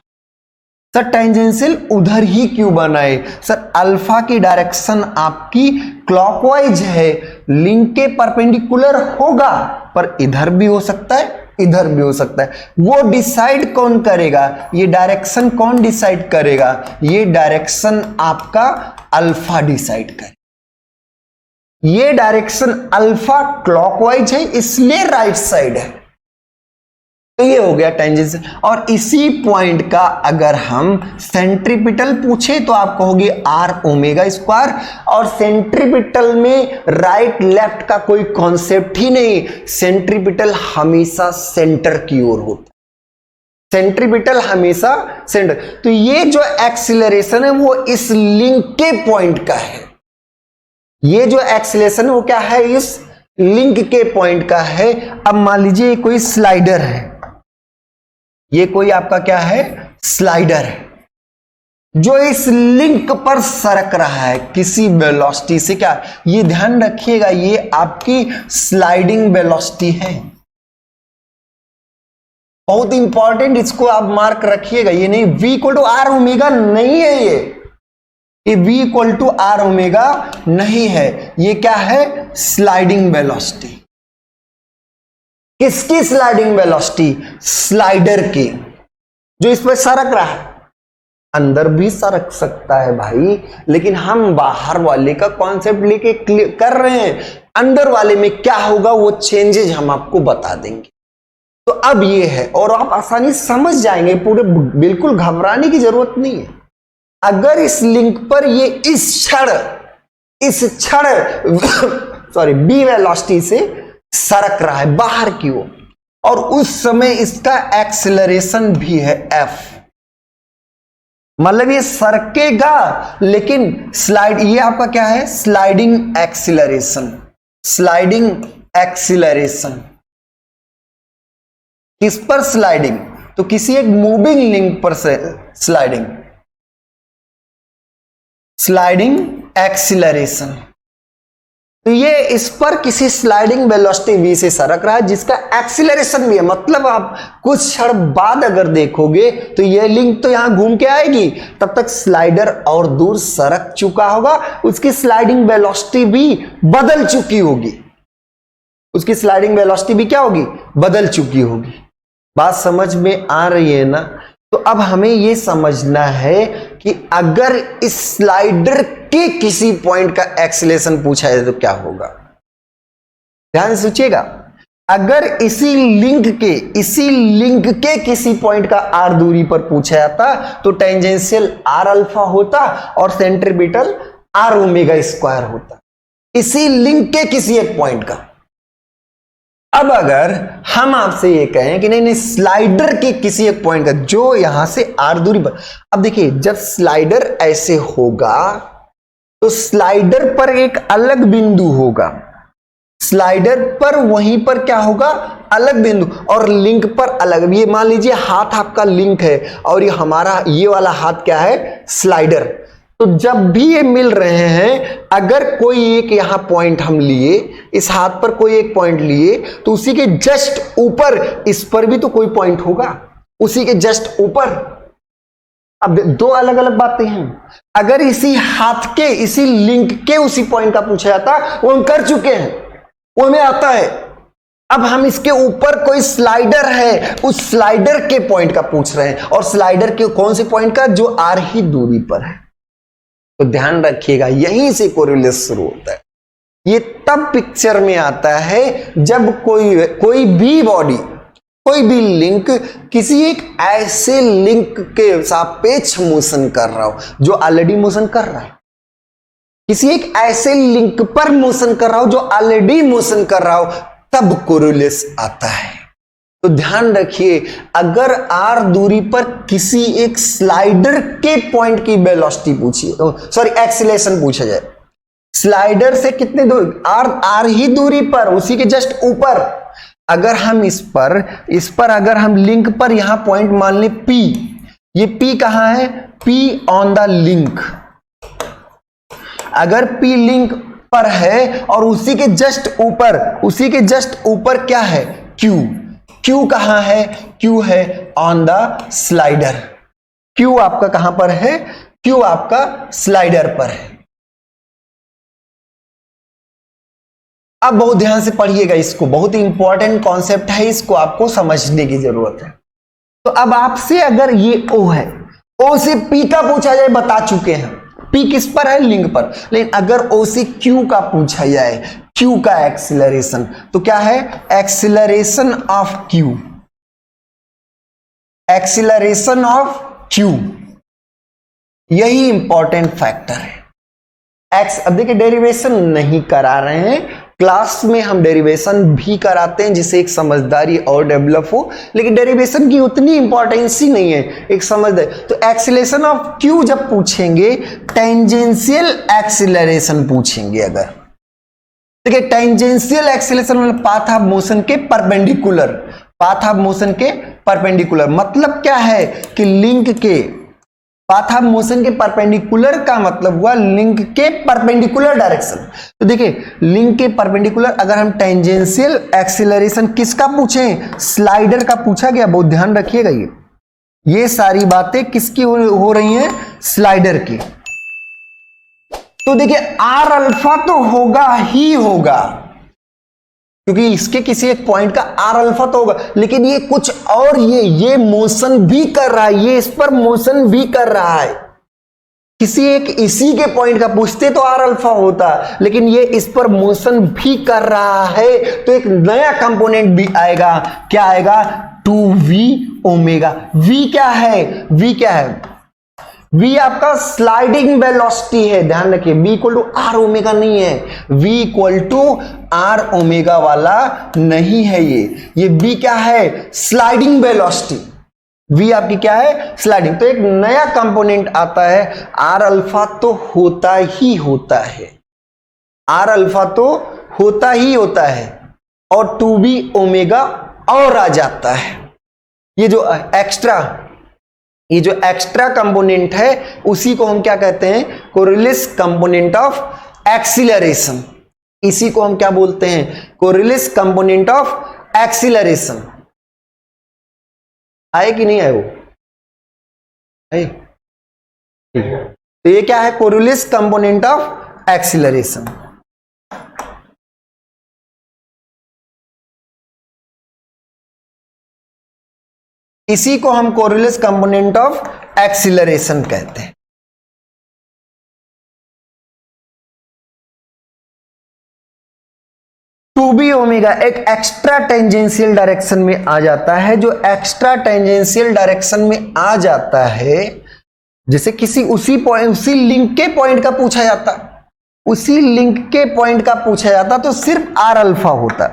सर टेंजेंशियल उधर ही क्यों बनाए? सर अल्फा की डायरेक्शन आपकी क्लॉकवाइज है, लिंक के परपेंडिकुलर होगा, पर इधर भी हो सकता है, इधर भी हो सकता है। वो डिसाइड कौन करेगा? ये डायरेक्शन कौन डिसाइड करेगा? ये डायरेक्शन आपका अल्फा डिसाइड करेगा। ये डायरेक्शन अल्फा क्लॉकवाइज है, इसलिए राइट साइड है। तो ये हो गया टेंजेंशियल। और इसी पॉइंट का अगर हम सेंट्रीपिटल पूछे तो आप कहोगे आर ओमेगा स्क्वायर, और सेंट्रीपिटल में राइट लेफ्ट का कोई कॉन्सेप्ट ही नहीं, सेंट्रीपिटल हमेशा सेंटर की ओर होता है, सेंट्रीपिटल हमेशा सेंटर। तो ये जो एक्सीलरेशन है वो इस लिंक के पॉइंट का है, ये जो एक्सीलरेशन है वो क्या है? इस लिंक के पॉइंट का है। अब मान लीजिए कोई स्लाइडर है, ये कोई आपका क्या है? स्लाइडर है, जो इस लिंक पर सरक रहा है किसी वेलोसिटी से। क्या? ये ध्यान रखिएगा, ये आपकी स्लाइडिंग वेलोसिटी है, बहुत इंपॉर्टेंट, इसको आप मार्क रखिएगा। ये नहीं v equal to are omega नहीं है, ये v equal to are omega नहीं है, ये क्या है? Sliding velocity. किसकी स्लाइडिंग वेलोसिटी? स्लाइडर की, जो इस पर सरक रहा है। अंदर भी सरक सकता है भाई, लेकिन हम बाहर वाले का कॉन्सेप्ट लेके कर रहे हैं, अंदर वाले में क्या होगा वो चेंजेस हम आपको बता देंगे। तो अब ये है, और आप आसानी समझ जाएंगे, पूरे बिल्कुल घबराने की जरूरत नहीं है। अगर इस लिंक पर ये इस क्षण सॉरी बी वेलोसिटी से सरक रहा है बाहर की ओर, और उस समय इसका एक्सेलरेशन भी है f, मतलब ये सरकेगा लेकिन स्लाइड, ये आपका क्या है? Sliding acceleration. स्लाइडिंग एक्सीलरेशन किस पर? स्लाइडिंग, तो किसी एक मूविंग लिंक पर से स्लाइडिंग, स्लाइडिंग एक्सीलरेशन। तो ये इस पर किसी स्लाइडिंग वेलोसिटी v से सरक रहा है, जिसका एक्सीलरेशन भी है। मतलब आप कुछ क्षण बाद अगर देखोगे तो ये लिंक तो यहां घूम के आएगी, तब तक स्लाइडर और दूर सरक चुका होगा, उसकी स्लाइडिंग वेलोसिटी भी बदल चुकी होगी, उसकी स्लाइडिंग वेलोसिटी भी क्या होगी? बदल चुकी होगी। बात समझ में आ रही है ना? तो अब हमें यह समझना है कि अगर इस स्लाइडर के किसी पॉइंट का एक्सीलरेशन पूछा जाए तो क्या होगा। ध्यान से सोचिएगा, अगर इसी लिंक के किसी पॉइंट का आर दूरी पर पूछा जाता तो टेंजेंशियल आर अल्फा होता और सेंट्रीपिटल आर ओमेगा स्क्वायर होता, इसी लिंक के किसी एक पॉइंट का। अब अगर हम आपसे ये कहें कि नहीं स्लाइडर के किसी एक पॉइंट का जो यहां से r दूरी पर, अब देखिए जब स्लाइडर ऐसे होगा तो स्लाइडर पर एक अलग बिंदु होगा, स्लाइडर पर वहीं पर क्या होगा, अलग बिंदु, और लिंक पर अलग। ये मान लीजिए हाथ आपका लिंक है और ये हमारा ये वाला हाथ क्या है, स्लाइडर। तो जब भी ये मिल रहे हैं, अगर कोई एक यहां पॉइंट हम लिए, इस हाथ पर कोई एक पॉइंट लिए, तो उसी के जस्ट ऊपर इस पर भी तो कोई पॉइंट होगा, उसी के जस्ट ऊपर। अब दो अलग अलग बातें हैं। अगर इसी हाथ के इसी लिंक के उसी पॉइंट का पूछा जाता, वो हम कर चुके हैं, वो हमें आता है। अब हम इसके ऊपर कोई स्लाइडर है, उस स्लाइडर के पॉइंट का पूछ रहे हैं, और स्लाइडर के कौन से पॉइंट का, जो r ही दूरी पर है। तो ध्यान रखिएगा यहीं से कोरिलेस शुरू होता है। ये तब पिक्चर में आता है जब कोई भी बॉडी, कोई भी लिंक किसी एक ऐसे लिंक के सापेक्ष मोशन कर रहा हो जो ऑलरेडी मोशन कर रहा है, किसी एक ऐसे लिंक पर मोशन कर रहा हो जो ऑलरेडी मोशन कर रहा हो, तब कोरिलेस आता है। तो ध्यान रखिए, अगर r दूरी पर किसी एक स्लाइडर के पॉइंट की वेलोसिटी पूछिए, सॉरी एक्सीलरेशन पूछा जाए, स्लाइडर से कितने दूर, r ही दूरी पर, उसी के जस्ट ऊपर, अगर हम इस पर अगर हम लिंक पर यहां पॉइंट मान लें P, ये P कहां है, P ऑन द लिंक। अगर P लिंक पर है और उसी के जस्ट ऊपर क्या है, Q कहां है, Q है ऑन द स्लाइडर। Q आपका कहां पर है, Q आपका स्लाइडर पर है। अब बहुत ध्यान से पढ़िएगा इसको, बहुत इंपॉर्टेंट कॉन्सेप्ट है, इसको आपको समझने की जरूरत है। तो अब आपसे अगर ये O है, O से P का पूछा जाए, बता चुके हैं P किस पर है, लिंक पर। लेकिन अगर O से Q का पूछा जाए, Q का एक्सीलरेशन, तो क्या है, acceleration of Q, acceleration of Q, यही इंपॉर्टेंट फैक्टर है। अब देखिए डेरिवेशन नहीं करा रहे हैं, क्लास में हम डेरिवेशन भी कराते हैं जिससे एक समझदारी और डेवलप हो, लेकिन डेरिवेशन की उतनी इंपॉर्टेंस ही नहीं है, एक समझदारी। तो एक्सीलरेशन ऑफ Q जब पूछेंगे, टेंजेंशियल एक्सीलरेशन पूछेंगे। अगर देखिए टेंजेंशियल एक्सीलरेशन मतलब पाथ ऑफ मोशन के परपेंडिकुलर, पाथ ऑफ मोशन के परपेंडिकुलर मतलब क्या है कि लिंक के पाथ ऑफ मोशन के परपेंडिकुलर का मतलब हुआ लिंक के परपेंडिकुलर डायरेक्शन। तो देखिए लिंक के परपेंडिकुलर, अगर हम टेंजेंशियल एक्सीलरेशन किसका पूछें, स्लाइडर का पूछा गया, बहुत ध्यान रखिएगा। ये सारी बातें किसकी हो रही हैं, स्लाइडर की। तो देखिए r अल्फा तो होगा ही होगा, क्योंकि इसके किसी एक पॉइंट का r अल्फा तो होगा, लेकिन ये कुछ और, ये मोशन भी कर रहा है, ये इस पर मोशन भी कर रहा है। किसी एक इसी के पॉइंट का पूछते तो r अल्फा होता, लेकिन ये इस पर मोशन भी कर रहा है, तो एक नया कंपोनेंट भी आएगा। क्या आएगा, 2v ओमेगा। v क्या है, v क्या है, v आपका स्लाइडिंग वेलोसिटी है। ध्यान रखिए v equal to r omega नहीं है, v equal to r omega वाला नहीं है। ये v क्या है, स्लाइडिंग वेलोसिटी। v आपकी क्या है, स्लाइडिंग। तो एक नया कंपोनेंट आता है, r अल्फा तो होता ही होता है, r अल्फा तो होता ही होता है, और 2v ओमेगा और आ जाता है। ये जो एक्स्ट्रा कंपोनेंट है उसी को हम क्या कहते हैं, कोरिलेस कंपोनेंट ऑफ एक्सीलरेशन। इसी को हम क्या बोलते हैं, कोरिलेस कंपोनेंट ऑफ एक्सीलरेशन। आए कि नहीं आए, वो आए, ठीक है। तो ये क्या है, कोरिलेस कंपोनेंट ऑफ एक्सीलरेशन। इसी को हम कोरिलेस कंपोनेंट ऑफ एक्सीलरेशन कहते हैं। टू बी ओमेगा एक एक्स्ट्रा टेंजेंशियल डायरेक्शन में आ जाता है। जो एक्स्ट्रा टेंजेंशियल डायरेक्शन में आ जाता है, जैसे किसी उसी लिंक के पॉइंट का पूछा जाता, उसी लिंक के पॉइंट का पूछा जाता, तो सिर्फ r अल्फा होता।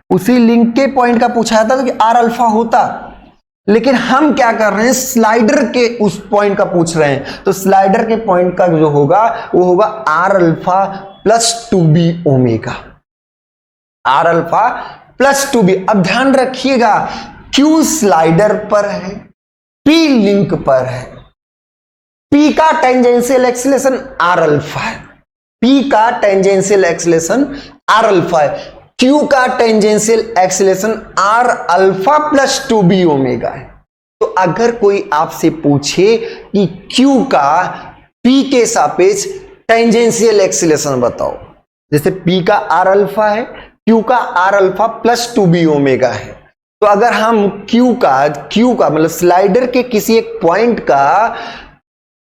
उसी लिंक के पॉइंट का पूछा जाता तो कि आर अल्फा होता, लेकिन हम क्या कर रहे हैं, स्लाइडर के उस पॉइंट का पूछ रहे हैं, तो स्लाइडर के पॉइंट का जो होगा वो होगा r alpha plus 2b omega, r alpha plus 2b। अब ध्यान रखिएगा, Q स्लाइडर पर है, P लिंक पर है, P का टेंजेंशियल एक्सीलरेशन आर अल्फा है, P का टेंजेंशियल एक्सीलरेशन आर अल्फा है, Q का tangential acceleration r alpha plus 2b omega है। तो अगर कोई आपसे पूछे कि Q का P के सापेक्ष टेंजेंशियल एक्सीलरेशन बताओ, जैसे P का आर अल्फा है, Q का r alpha plus 2b omega है, तो अगर हम Q का मतलब स्लाइडर के किसी एक पॉइंट का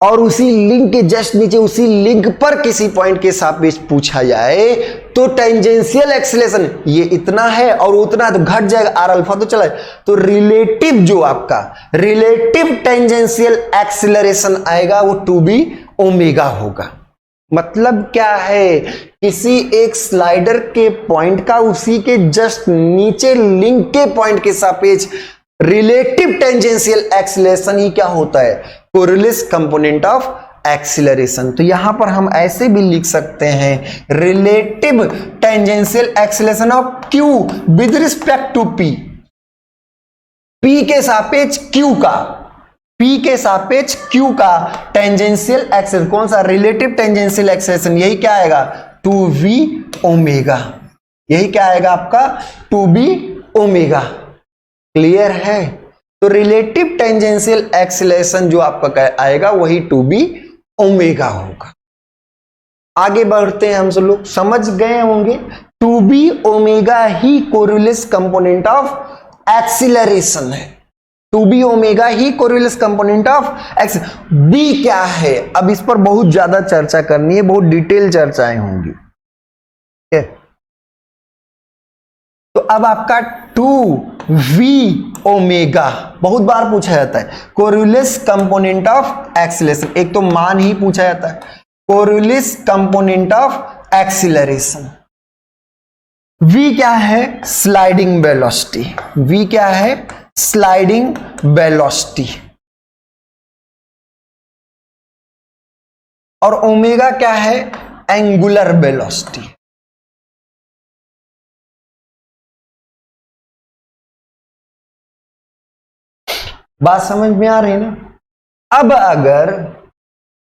और उसी लिंक के जस्ट नीचे उसी लिंक पर किसी पॉइंट के सापेक्ष पूछा जाए, तो टेंजेंशियल एक्सीलरेशन ये इतना है और उतना तो घट जाएगा, आर अल्फा तो चला, तो रिलेटिव जो आपका रिलेटिव टेंजेंशियल एक्सीलरेशन आएगा वो 2b ओमेगा होगा। मतलब क्या है, किसी एक स्लाइडर के पॉइंट का उसी के जस्ट नीचे लिंक के पॉइंट के सापेक्ष रिलेटिव टेंजेंशियल एक्सीलरेशन ही क्या होता है, कोरिलेस कंपोनेंट ऑफ एक्सीलरेशन। तो यहां पर हम ऐसे भी लिख सकते हैं, relative tangential acceleration of Q with respect to P, P के सापेक्ष Q का, P के सापेक्ष Q का टेंजेंशियल एक्सीलरेशन, कौन सा, रिलेटिव टेंजेंशियल एक्सीलरेशन, यही क्या आएगा 2v ओमेगा, यही क्या आएगा आपका 2b ओमेगा। क्लियर है? तो रिलेटिव टेंजेंशियल एक्सीलरेशन जो आपका आएगा वही 2b ओमेगा होगा। आगे बढ़ते हैं, हम सब लोग समझ गए होंगे 2b ओमेगा ही कोरिलेस कंपोनेंट ऑफ एक्सीलरेशन है, 2b ओमेगा ही कोरिलेस कंपोनेंट ऑफ एक्स। b क्या है, अब इस पर बहुत ज्यादा चर्चा करनी है, बहुत डिटेल चर्चाएं होंगी। तो अब आपका 2v ओमेगा बहुत बार पूछा जाता है, कोरिलेस कंपोनेंट ऑफ एक्सीलरेशन, एक तो मान ही पूछा जाता है, Coriolis component of acceleration. v क्या है, स्लाइडिंग वेलोसिटी, v क्या है, स्लाइडिंग वेलोसिटी, और ओमेगा क्या है, एंगुलर वेलोसिटी। बात समझ में आ रही है ना? अब अगर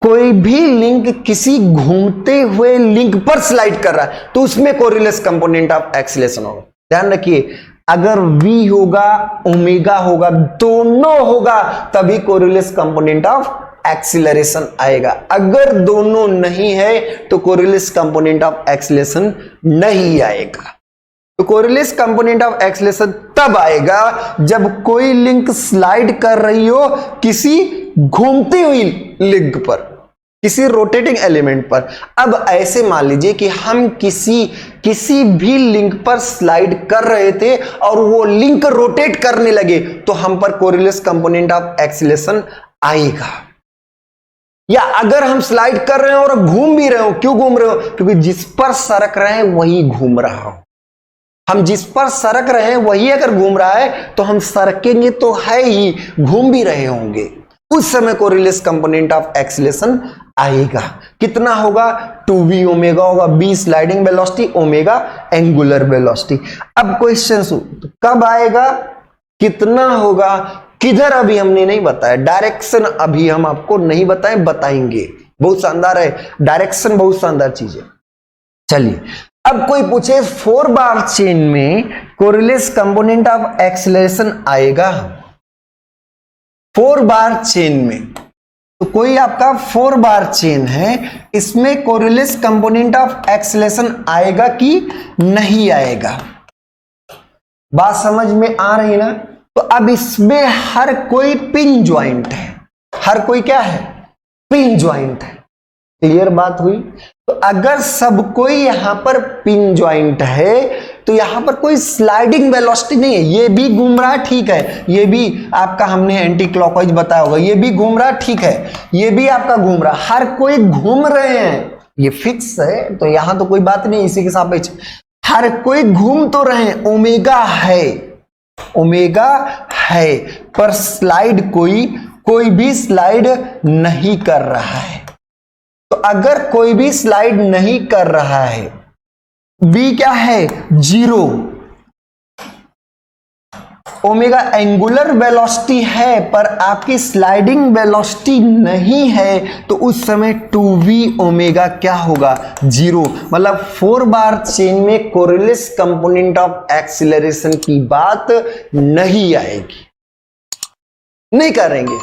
कोई भी लिंक किसी घूमते हुए लिंक पर स्लाइड कर रहा है तो उसमें कोरिलेस कंपोनेंट ऑफ एक्सीलरेशन होगा। ध्यान रखिए, अगर v होगा ओमेगा होगा दोनों होगा तभी कोरिलेस कंपोनेंट ऑफ एक्सीलरेशन आएगा, अगर दोनों नहीं है तो कोरिलेस कंपोनेंट ऑफ एक्सीलरेशन नहीं आएगा। तो कोरिलेस कंपोनेंट ऑफ एक्सीलरेशन तब आएगा जब कोई लिंक स्लाइड कर रही हो किसी घूमती हुई लिंक पर, किसी रोटेटिंग एलिमेंट पर। अब ऐसे मान लीजिए कि हम किसी भी लिंक पर स्लाइड कर रहे थे और वो लिंक रोटेट करने लगे तो हम पर कोरिलेस कंपोनेंट ऑफ एक्सीलरेशन आएगा। या अगर हम स्लाइड कर रहे हैं और घूम भी रहे हो, क्यों घूम रहे हो, क्योंकि जिस पर सरक रहे हैं वही घूम रहा हो। हम जिस पर सरक रहे हैं वही अगर घूम रहा है तो हम सरकेंगे तो है ही, घूम भी रहे होंगे, उस समय कोरिलेस कंपोनेंट ऑफ एक्सीलरेशन आएगा। कितना होगा, 2v ओमेगा होगा, b sliding velocity, omega angular velocity. अब क्वेश्चन कब आएगा, कितना होगा, किधर, अभी हमने नहीं बताया, डायरेक्शन अभी हम आपको नहीं बताएं, बताएंगे। बहुत शानदार है डायरेक्शन, बहुत शानदार चीज है। चलिए अब कोई पूछे 4 बार चेन में कोरिलेस कंपोनेंट ऑफ एक्सीलरेशन आएगा, 4 बार चेन में, तो कोई आपका 4 बार चेन है, इसमें कोरिलेस कंपोनेंट ऑफ एक्सीलरेशन आएगा कि नहीं आएगा? बात समझ में आ रही है ना? तो अब इसमें हर कोई पिन ज्वाइंट है, हर कोई क्या है, पिन ज्वाइंट है। क्लियर बात हुई? तो अगर सब कोई यहां पर पिन ज्वाइंट है तो यहां पर कोई स्लाइडिंग वेलोसिटी नहीं है, ये भी घूम रहा है, ठीक है, ये भी आपका हमने एंटी क्लॉकवाइज बताया होगा, ये भी घूम रहा, ठीक है, ये भी आपका घूम रहा, हर कोई घूम रहे हैं, ये फिक्स है, तो यहां तो कोई बात नहीं, इसी के सापेक्ष हर कोई घूम तो रहे, ओमेगा है, ओमेगा है, पर स्लाइड कोई भी स्लाइड नहीं कर रहा है। तो अगर कोई भी स्लाइड नहीं कर रहा है, बी क्या है, 0। ओमेगा एंगुलर वेलोसिटी है पर आपकी स्लाइडिंग वेलोसिटी नहीं है, तो उस समय 2v ओमेगा क्या होगा, 0। मतलब 4 बार चेन में कोरिलेस कंपोनेंट ऑफ एक्सीलरेशन की बात नहीं आएगी, नहीं करेंगे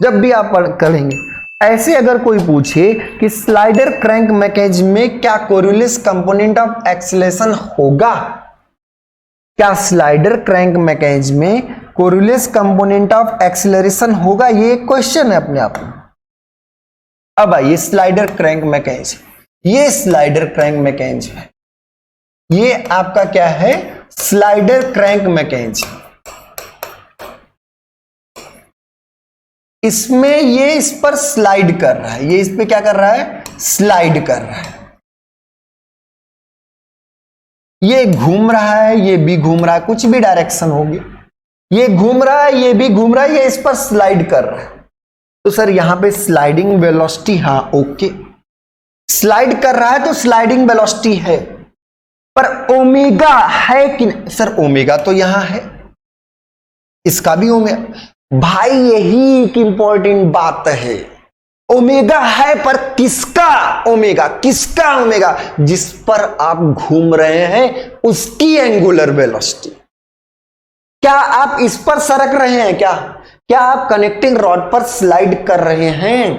जब भी आप करेंगे। ऐसे अगर कोई पूछे कि स्लाइडर क्रैंक मैकेनिज्म में क्या कोरिलेस कंपोनेंट ऑफ एक्सीलरेशन होगा, क्या स्लाइडर क्रैंक मैकेनिज्म में कोरिलेस कंपोनेंट ऑफ एक्सीलरेशन होगा, ये एक क्वेश्चन है अपने आप में। अब आइए स्लाइडर क्रैंक मैकेनिज्म, ये स्लाइडर क्रैंक मैकेनिज्म है, ये आपका क्या है, स्लाइडर क्रैंक मैकेनिज्म। इसमें ये इस पर स्लाइड कर रहा है, ये इस पे क्या कर रहा है, स्लाइड कर रहा है। ये घूम रहा है, ये भी घूम रहा है, कुछ भी डायरेक्शन होगी, ये घूम रहा है, ये भी घूम रहा है, ये इस पर स्लाइड कर रहा है। तो सर यहां पे स्लाइडिंग वेलोसिटी, हाँ ओके, स्लाइड कर रहा है तो स्लाइडिंग वेलोसिटी है, पर ओमेगा है कि नहीं, सर ओमेगा तो यहां है, इसका भी ओमेगा। भाई यही एक इंपॉर्टेंट बात है, ओमेगा है पर किसका ओमेगा, किसका ओमेगा, जिस पर आप घूम रहे हैं उसकी एंगुलर वेलोसिटी। क्या आप इस पर सरक रहे हैं, क्या आप कनेक्टिंग रॉड पर स्लाइड कर रहे हैं,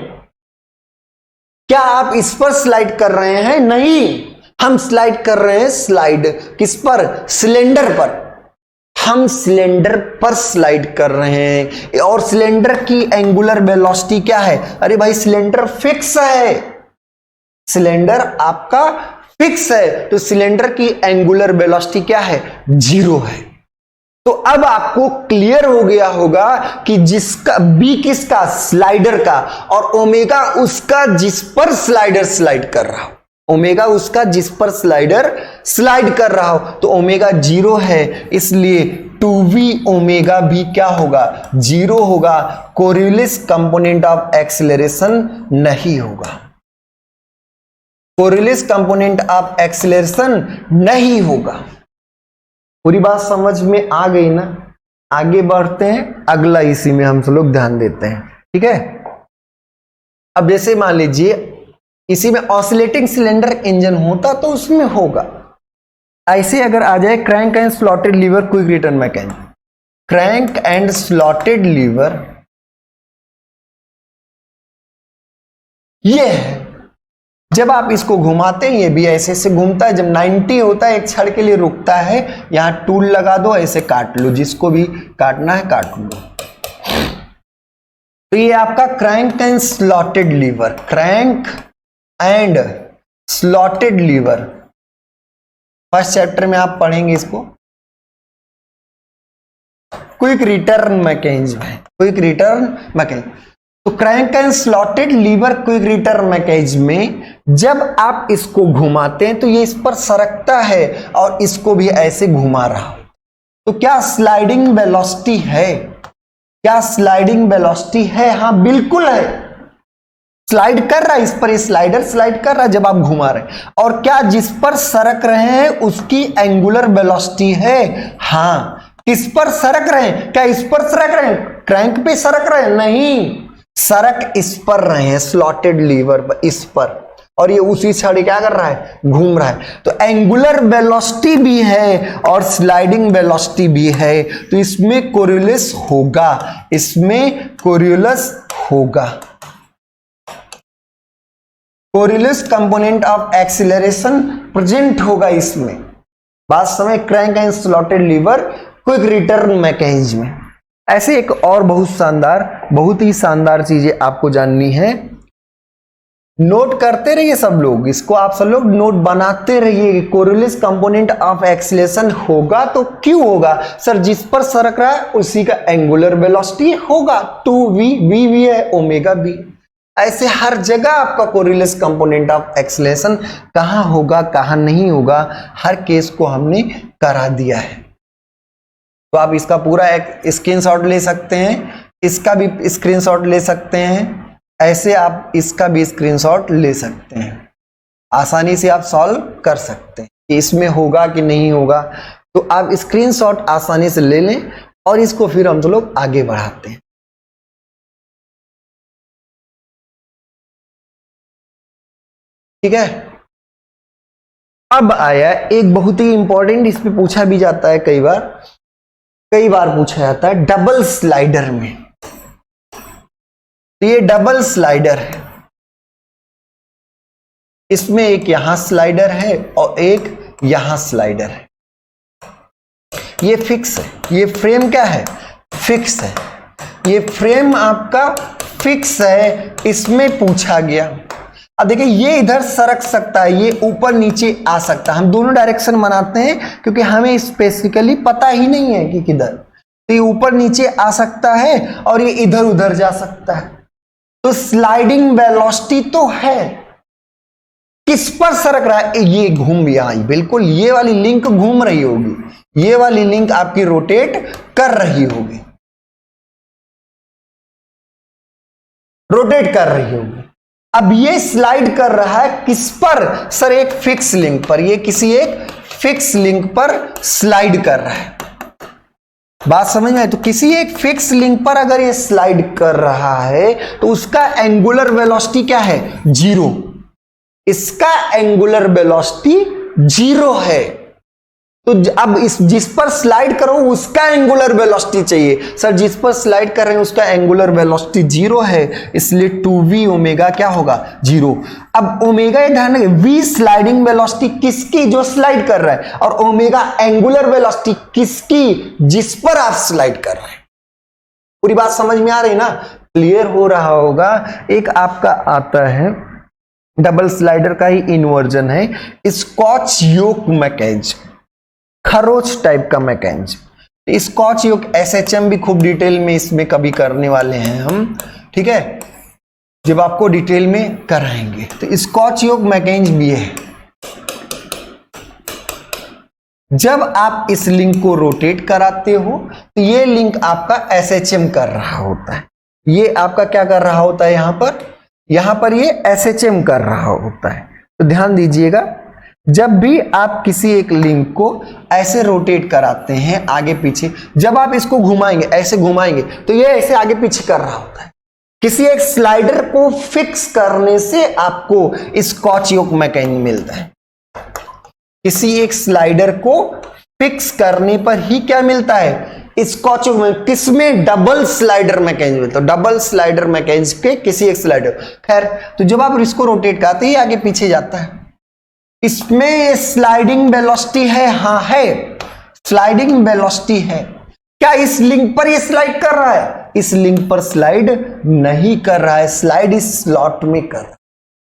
क्या आप इस पर स्लाइड कर रहे हैं, नहीं, हम स्लाइड कर रहे हैं, स्लाइड किस पर, सिलेंडर पर, हम सिलेंडर पर स्लाइड कर रहे हैं। और सिलेंडर की एंगुलर वेलोसिटी क्या है, अरे भाई सिलेंडर फिक्स है, सिलेंडर आपका फिक्स है, तो सिलेंडर की एंगुलर वेलोसिटी क्या है, 0 है। तो अब आपको क्लियर हो गया होगा कि जिसका बी किसका, स्लाइडर का, और ओमेगा उसका जिस पर स्लाइडर स्लाइड कर रहा हो, ओमेगा उसका जिस पर स्लाइडर स्लाइड कर रहा हो, तो ओमेगा 0 है, इसलिए 2v ओमेगा भी क्या होगा, 0 होगा, कोरिलेस कंपोनेंट ऑफ एक्सीलरेशन नहीं होगा, कोरिलेस कंपोनेंट ऑफ एक्सीलरेशन नहीं होगा। पूरी बात समझ में आ गई ना, आगे बढ़ते हैं, अगला इसी में हम सब लोग ध्यान देते हैं, ठीक है। अब जैसे मान लीजिए इसी में ऑसिलेटिंग सिलेंडर इंजन होता तो उसमें होगा, ऐसे अगर आ जाए crank and slotted lever quick return mechanism, crank and slotted lever ये है, जब आप इसको घुमाते हैं ये भी ऐसे से घूमता है, जब 90 होता है एक क्षण के लिए रुकता है, यहां टूल लगा दो, ऐसे काट लो, जिसको भी काटना है काट लो। तो ये आपका crank and slotted lever, crank and slotted lever, first chapter में आप पढ़ेंगे इसको, क्विक रिटर्न मैकेनिज्म है, क्विक रिटर्न मैकेनिज्म। तो crank and slotted lever quick return mechanism में जब आप इसको घुमाते हैं तो ये इस पर सरकता है और इसको भी ऐसे घुमा रहा हो, तो क्या स्लाइडिंग वेलोसिटी है, क्या स्लाइडिंग वेलोसिटी है, हाँ बिल्कुल है, स्लाइड कर रहा है इस पर, ये स्लाइडर स्लाइड कर रहा है जब आप घुमा रहे हैं। और क्या जिस पर सरक रहे हैं उसकी एंगुलर वेलोसिटी है, हाँ, किस पर सरक रहे हैं, क्या इस पर सरक रहे हैं, क्रैंक पे सरक रहे हैं, नहीं, सरक इस पर रहे हैं, स्लॉटेड लीवर पर, इस पर, और ये उसी क्षण क्या कर रहा है, घूम रहा है। तो एंगुलर वेलोसिटी भी है और स्लाइडिंग वेलोसिटी भी है, तो इसमें कोरिलेस होगा, इसमें कोरिलेस होगा, Coriolis component of acceleration present होगा इसमें। बात समझ, crank and slotted lever quick return mechanism में। ऐसे एक और बहुत शानदार, बहुत ही शानदार चीजें आपको जाननी है, नोट करते रहिए सब लोग, इसको आप सब लोग नोट बनाते रहिए। कोरिलेस कंपोनेंट ऑफ एक्सीलरेशन होगा तो क्यों होगा, सर जिस पर सरक रहा है उसी का एंगुलर वेलोसिटी होगा, 2v, v है, ओमेगा भी। ऐसे हर जगह आपका कोरिलेस कंपोनेंट ऑफ एक्सीलरेशन कहां होगा कहां नहीं होगा, हर केस को हमने करा दिया है। तो आप इसका पूरा एक स्क्रीनशॉट ले सकते हैं, इसका भी स्क्रीनशॉट ले सकते हैं, ऐसे आप इसका भी स्क्रीनशॉट ले सकते हैं। आसानी से आप सॉल्व कर सकते हैं कि इसमें होगा कि नहीं होगा। तो आप स्क्रीनशॉट आसानी से ले लें और इसको फिर हम लोग आगे बढ़ाते हैं। ठीक है, अब आया एक बहुत ही इंपॉर्टेंट, इस पे पूछा भी जाता है कई बार पूछा जाता है डबल स्लाइडर में। तो ये डबल स्लाइडर है, इसमें एक यहां स्लाइडर है और एक यहां स्लाइडर है। ये फिक्स है, ये फ्रेम क्या है, फिक्स है। ये फ्रेम आपका फिक्स है, इसमें पूछा गया। अब देखिए ये इधर सरक सकता है, ये ऊपर नीचे आ सकता है। हम दोनों डायरेक्शन बनाते हैं क्योंकि हमें स्पेसिफिकली पता ही नहीं है कि किधर। तो ये ऊपर नीचे आ सकता है और ये इधर उधर जा सकता है। तो स्लाइडिंग वेलोसिटी तो है, किस पर सरक रहा है, ये घूम भी आई, बिल्कुल ये वाली लिंक घूम रही होगी, ये वाली लिंक आपकी रोटेट कर रही होगी, रोटेट कर रही होगी। अब ये स्लाइड कर रहा है किस पर सर, एक फिक्स लिंक पर। ये किसी एक फिक्स लिंक पर स्लाइड कर रहा है, बात समझ में आए। तो किसी एक फिक्स लिंक पर अगर ये स्लाइड कर रहा है तो उसका एंगुलर वेलोसिटी क्या है, 0। इसका एंगुलर वेलोसिटी 0 है। तो अब जिस पर स्लाइड करो उसका एंगुलर वेलोसिटी चाहिए। सर जिस पर स्लाइड कर रहे हैं उसका एंगुलर वेलोसिटी 0 है, इसलिए 2v ओमेगा क्या होगा, 0। अब ओमेगा ये ध्यान रखिए, v स्लाइडिंग वेलोसिटी किसकी, जो स्लाइड कर रहा है, और ओमेगा एंगुलर वेलोसिटी किसकी, जिस पर आप स्लाइड कर रहे हैं। पूरी बात समझ में आ रही ना, क्लियर हो रहा होगा। एक आपका आता है डबल स्लाइडर का ही इन्वर्जन है, स्कॉच योक मैकेनिज्म, खरोच टाइप का मैकेनिज्म। स्कॉच योक एसएचएम भी खूब डिटेल में इसमें कभी करने वाले हैं हम, ठीक है, जब आपको डिटेल में कराएंगे। तो स्कॉच योक मैकेनिज्म भी है, जब आप इस लिंक को रोटेट कराते हो तो ये लिंक आपका एसएचएम कर रहा होता है, ये आपका क्या कर रहा होता है, यहां पर ये एसएचएम कर रहा होता है। तो ध्यान दीजिएगा, जब भी आप किसी एक लिंक को ऐसे रोटेट कराते हैं आगे पीछे, जब आप इसको घुमाएंगे, ऐसे घुमाएंगे, तो ये ऐसे आगे पीछे कर रहा होता है। किसी एक स्लाइडर को फिक्स करने से आपको स्कॉच योक मैकेनिज्म मिलता है। किसी एक स्लाइडर को फिक्स करने पर ही क्या मिलता है, स्कॉच योक मैकेनिज्म। किसमें, डबल स्लाइडर मैकेनिज्म मिलता है, डबल स्लाइडर मैकेनिज्म के किसी एक स्लाइडर। खैर, तो जब आप इसको रोटेट करते हैं आगे पीछे जाता है। इसमें स्लाइडिंग वेलोसिटी है, हाँ है, स्लाइडिंग वेलोसिटी है। क्या इस लिंक पर ये स्लाइड कर रहा है, इस लिंक पर स्लाइड नहीं कर रहा है, स्लाइड इस स्लॉट में कर रहा है,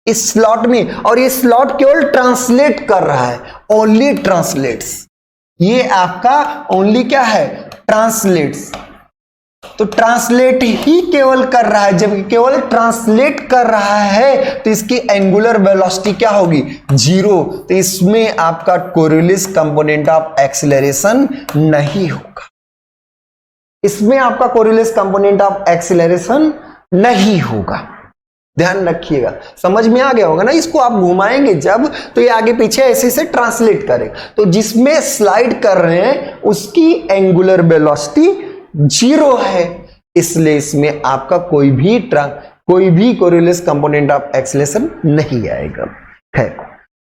इस स्लॉट में। और ये स्लॉट केवल ट्रांसलेट कर रहा है, ओनली ट्रांसलेट्स। ये आपका ओनली क्या है, ट्रांसलेट्स। तो ट्रांसलेट ही केवल कर रहा है, जब केवल ट्रांसलेट कर रहा है तो इसकी एंगुलर वेलोसिटी क्या होगी, 0। तो इसमें आपका कोरिलेस कंपोनेंट ऑफ एक्सीलरेशन नहीं होगा, इसमें आपका कोरिलेस कंपोनेंट ऑफ एक्सीलरेशन नहीं होगा। ध्यान रखिएगा, समझ में आ गया होगा ना। इसको आप घुमाएंगे जब, तो ये आगे पीछे ऐसे से ट्रांसलेट करे। तो जिसमें स्लाइड कर रहे हैं उसकी एंगुलर वेलोसिटी 0 है, इसलिए इसमें आपका कोई भी कोरिलेस कंपोनेंट ऑफ एक्सीलरेशन नहीं आएगा। है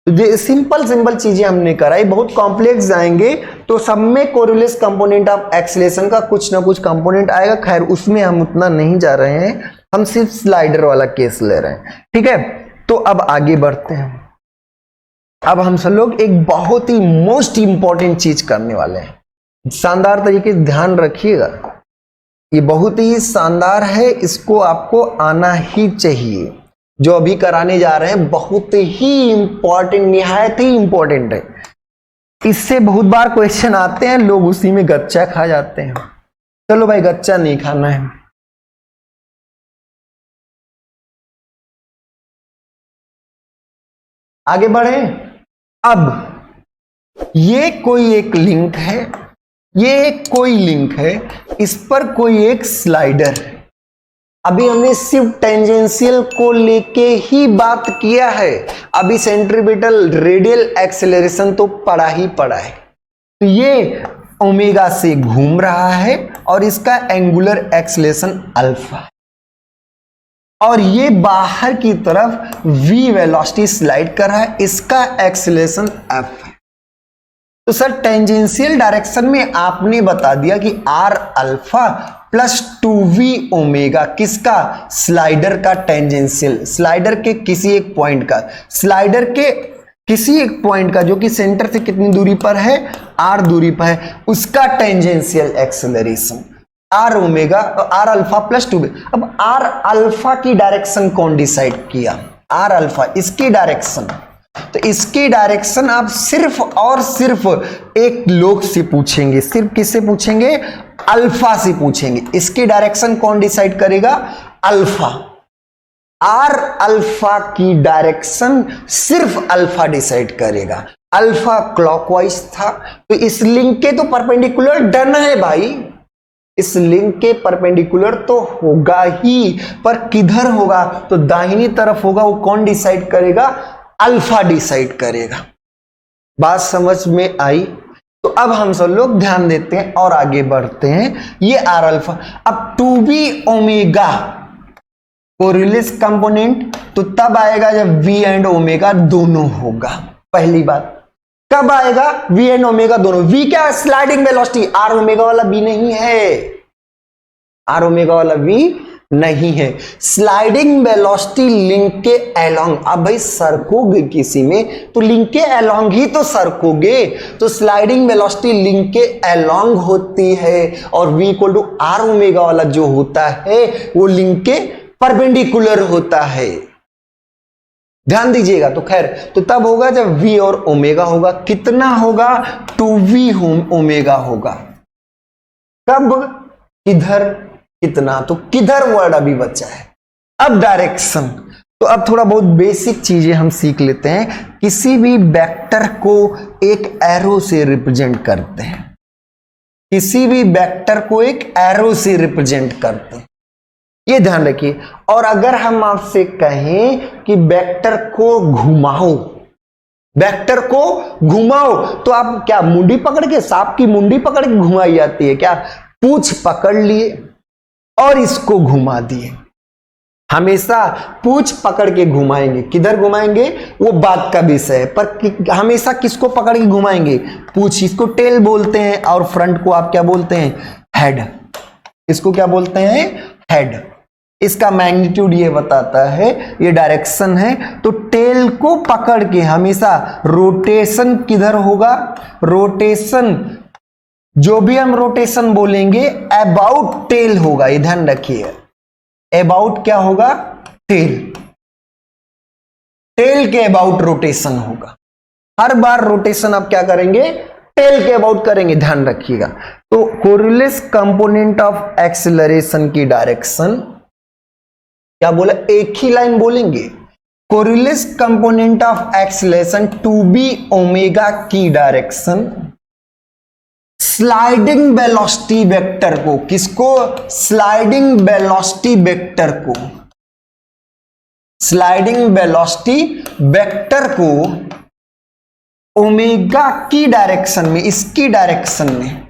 तो ये सिंपल चीजें हमने कराई, बहुत कॉम्प्लेक्स जाएंगे तो सब में कोरिलेस कंपोनेंट ऑफ एक्सीलरेशन का कुछ ना कुछ कंपोनेंट आएगा। खैर उसमें हम उतना नहीं जा रहे हैं, हम सिर्फ स्लाइडर वाला केस ले रहे हैं, ठीक है। तो अब आगे बढ़ते हैं। अब हम सब लोग एक बहुत ही मोस्ट इंपॉर्टेंट चीज करने वाले हैं, शानदार तरीके से ध्यान रखिएगा, ये बहुत ही शानदार है, इसको आपको आना ही चाहिए। जो अभी कराने जा रहे हैं बहुत ही इंपॉर्टेंट, निहायत ही इंपॉर्टेंट है। इससे बहुत बार क्वेश्चन आते हैं, लोग उसी में गच्चा खा जाते हैं। चलो भाई, गच्चा नहीं खाना है। आगे बढ़े। अब ये कोई एक लिंक है, ये एक कोई लिंक है, इस पर कोई एक स्लाइडर है। अभी हमने सिर्फ टेंजेंशियल को लेके ही बात किया है, अभी सेंट्रीपिटल रेडियल एक्सेलरेशन तो पढ़ा ही पड़ा है। तो ये ओमेगा से घूम रहा है और इसका एंगुलर एक्सेलरेशन अल्फा है, और ये बाहर की तरफ v वेलोसिटी स्लाइड कर रहा है, इसका एक्सेलरेशन f है। तो सर टेंजेंशियल डायरेक्शन में आपने बता दिया कि r alpha plus 2v omega, किसका? स्लाइडर का टेंजेंशियल, स्लाइडर के किसी एक पॉइंट का, स्लाइडर के किसी एक पॉइंट का जो कि सेंटर से कितनी दूरी पर है? r दूरी पर है, उसका tangential acceleration r omega, r alpha plus 2v। अब आर अल्फा की डायरेक्शन कौन डिसाइड किया? आर अल्फा, इसकी डायरेक्शन। तो इसकी डायरेक्शन आप सिर्फ और सिर्फ एक लोग से पूछेंगे, सिर्फ किससे पूछेंगे? अल्फा से पूछेंगे। इसकी डायरेक्शन कौन डिसाइड करेगा? अल्फा। आर अल्फा की डायरेक्शन सिर्फ अल्फा डिसाइड करेगा। अल्फा क्लॉकवाइज था, तो इस लिंक के तो परपेंडिकुलर डन है भाई, इस लिंक के परपेंडिकुलर तो होगा ही, पर किधर होगा? तो दाहिनी तरफ होगा। वो कौन डिसाइड करेगा? अल्फा डिसाइड करेगा। बात समझ में आई? तो अब हम सब लोग ध्यान देते हैं और आगे बढ़ते हैं। ये आर अल्फा, अब 2v ओमेगा कोरिलेस कंपोनेंट तो तब आएगा जब v एंड ओमेगा दोनों होगा। पहली बात, कब आएगा? v एंड ओमेगा दोनों। v क्या है? Sliding velocity. आर ओमेगा वाला v नहीं है, आर ओमेगा वाला v नहीं है। स्लाइडिंग वेलोसिटी लिंक के अलोंग। अब भाई सरकोगे किसी में तो लिंक के अलोंग ही तो सरकोगे, तो स्लाइडिंग वेलोसिटी लिंक के अलोंग होती है, और v equal to are omega वाला जो होता है वो लिंक के परपेंडिकुलर होता है। ध्यान दीजिएगा। तो खैर, तो तब होगा जब v और ओमेगा होगा। कितना होगा? 2v ओमेगा होगा। कब? किधर? कितना? तो किधर वर्ड अभी बचा है। अब डायरेक्शन, तो अब थोड़ा बहुत बेसिक चीजें हम सीख लेते हैं। किसी भी वेक्टर को एक एरो से रिप्रेजेंट करते हैं, किसी भी वेक्टर को एक एरो से रिप्रेजेंट करते हैं, ये ध्यान रखिए। और अगर हम आपसे कहें कि वेक्टर को घुमाओ, वेक्टर को घुमाओ, तो आप क्या मुंडी पकड़ के, सांप की मुंडी पकड़ के घुमाई जाती है क्या? पूंछ पकड़ लिए और इसको घुमा दिए। हमेशा पूंछ पकड़ के घुमाएंगे। किधर घुमाएंगे वो बात का विषय है, पर हमेशा किसको पकड़ के घुमाएंगे? पूंछ। इसको टेल बोलते हैं, और फ्रंट को आप क्या बोलते हैं? हेड। इसको क्या बोलते हैं? हेड। इसका मैग्नीट्यूड ये बताता है, ये डायरेक्शन है। तो टेल को पकड़ के हमेशा रोटेशन किधर होगा? रोटेशन, जो भी हम रोटेशन बोलेंगे अबाउट टेल होगा। ये ध्यान रखिए, अबाउट क्या होगा? टेल। टेल के अबाउट रोटेशन होगा। हर बार रोटेशन आप क्या करेंगे? टेल के अबाउट करेंगे, ध्यान रखिएगा। तो कोरिलेस कंपोनेंट ऑफ एक्सेलरेशन की डायरेक्शन क्या बोला? एक ही लाइन बोलेंगे। Coriolis component of acceleration 2b omega की डायरेक्शन स्लाइडिंग वेलोसिटी वेक्टर को, किसको? स्लाइडिंग वेलोसिटी वेक्टर को, स्लाइडिंग वेलोसिटी वेक्टर को ओमेगा की डायरेक्शन में, इसकी डायरेक्शन में,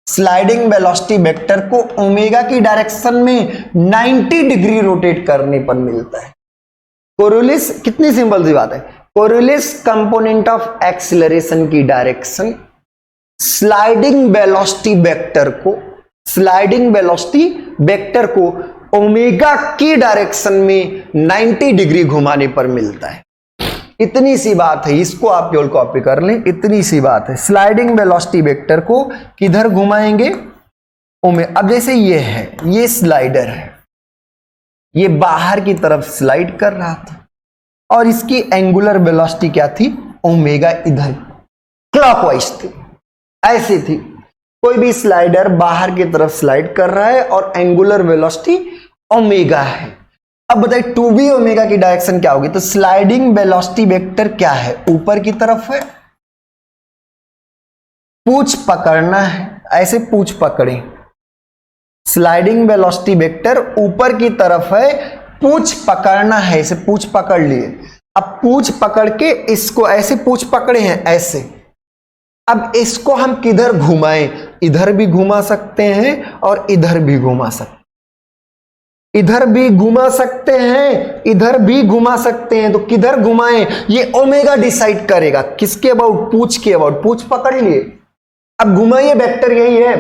स्लाइडिंग वेलोसिटी वेक्टर को ओमेगा की डायरेक्शन में 90 डिग्री रोटेट करने पर मिलता है। कोरिलेस, कितनी सिंपल सी बात है। कोरिलेस कंपोनेंट ऑफ एक्सीलरेशन की डायरेक्शन स्लाइडिंग वेलोसिटी वेक्टर को, स्लाइडिंग वेलोसिटी वेक्टर को ओमेगा की डायरेक्शन में 90 डिग्री घुमाने पर मिलता है। इतनी सी बात है, इसको आप केवल कॉपी कर लें, इतनी सी बात है। स्लाइडिंग वेलोसिटी वेक्टर को किधर घुमाएंगे? अब जैसे ये है, ये स्लाइडर है, ये बाहर की तरफ स्लाइड कर रहा था और इसकी एंगुलर वेलोसिटी क्या थी? ओमेगा, इधर क्लॉकवाइज थी, ऐसी थी। कोई भी स्लाइडर बाहर की तरफ स्लाइड कर रहा है और एंगुलर वेलोसिटी ओमेगा है। अब बताइए 2v ओमेगा की डायरेक्शन क्या होगी? तो स्लाइडिंग वेलोसिटी वेक्टर क्या है? ऊपर की तरफ है, पूछ पकड़ना है, ऐसे पूछ पकड़े, स्लाइडिंग वेलोसिटी वेक्टर ऊपर की तरफ है, पूछ पकड़ना है, इसे पूछ पकड़ लिए। अब पूछ पकड़ के इसको ऐसे पूछ पकड़े हैं ऐसे, अब इसको हम किधर घुमाएं? इधर भी घुमा सकते हैं और इधर भी घुमा सकते हैं, इधर भी घुमा सकते हैं, इधर भी घुमा सकते हैं। तो किधर घुमाएं ये ओमेगा डिसाइड करेगा। किसके अबाउट? पूछ के अबाउट। पूछ पकड़ लिए, अब घुमाइए, वेक्टर यही है,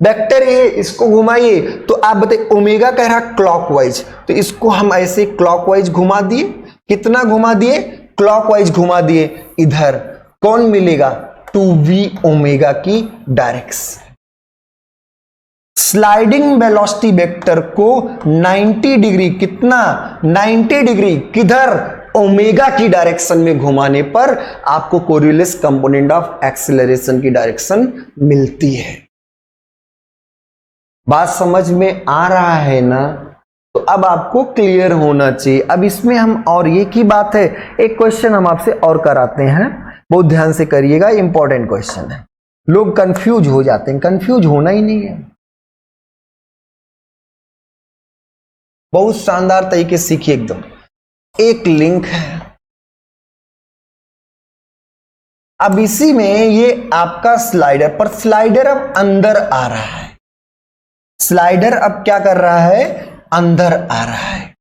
वेक्टर ये, इसको घुमाइए। तो आप बताइए ओमेगा कह रहा क्लॉकवाइज, तो इसको हम ऐसे क्लॉकवाइज घुमा दिए। कितना घुमा दिए? क्लॉकवाइज घुमा दिए। इधर कौन मिलेगा? 2v ओमेगा की डायरेक्शन। स्लाइडिंग वेलोसिटी वेक्टर को 90 डिग्री, कितना? 90 डिग्री किधर? ओमेगा की डायरेक्शन में घुमाने पर आपको कोरियोलिस कंपोनेंट ऑफ एक्सीलरेशन की डायरेक्शन मिलती है। बात समझ में आ रहा है ना? तो अब आपको क्लियर होना चाहिए। अब इसमें हम और ये की बात है, एक क्वेश्चन हम आपसे और कराते हैं, बहुत ध्यान से करिएगा, इंपॉर्टेंट क्वेश्चन है। लोग कंफ्यूज हो जाते हैं, कंफ्यूज होना ही नहीं है, बहुत शानदार तरीके से सीखिए एकदम। एक लिंक है, अब इसी में ये आपका स्लाइडर, पर स्लाइडर अब अंदर आ रहा है, स्लाइडर अब क्या कर रहा है? अंदर आ रहा है।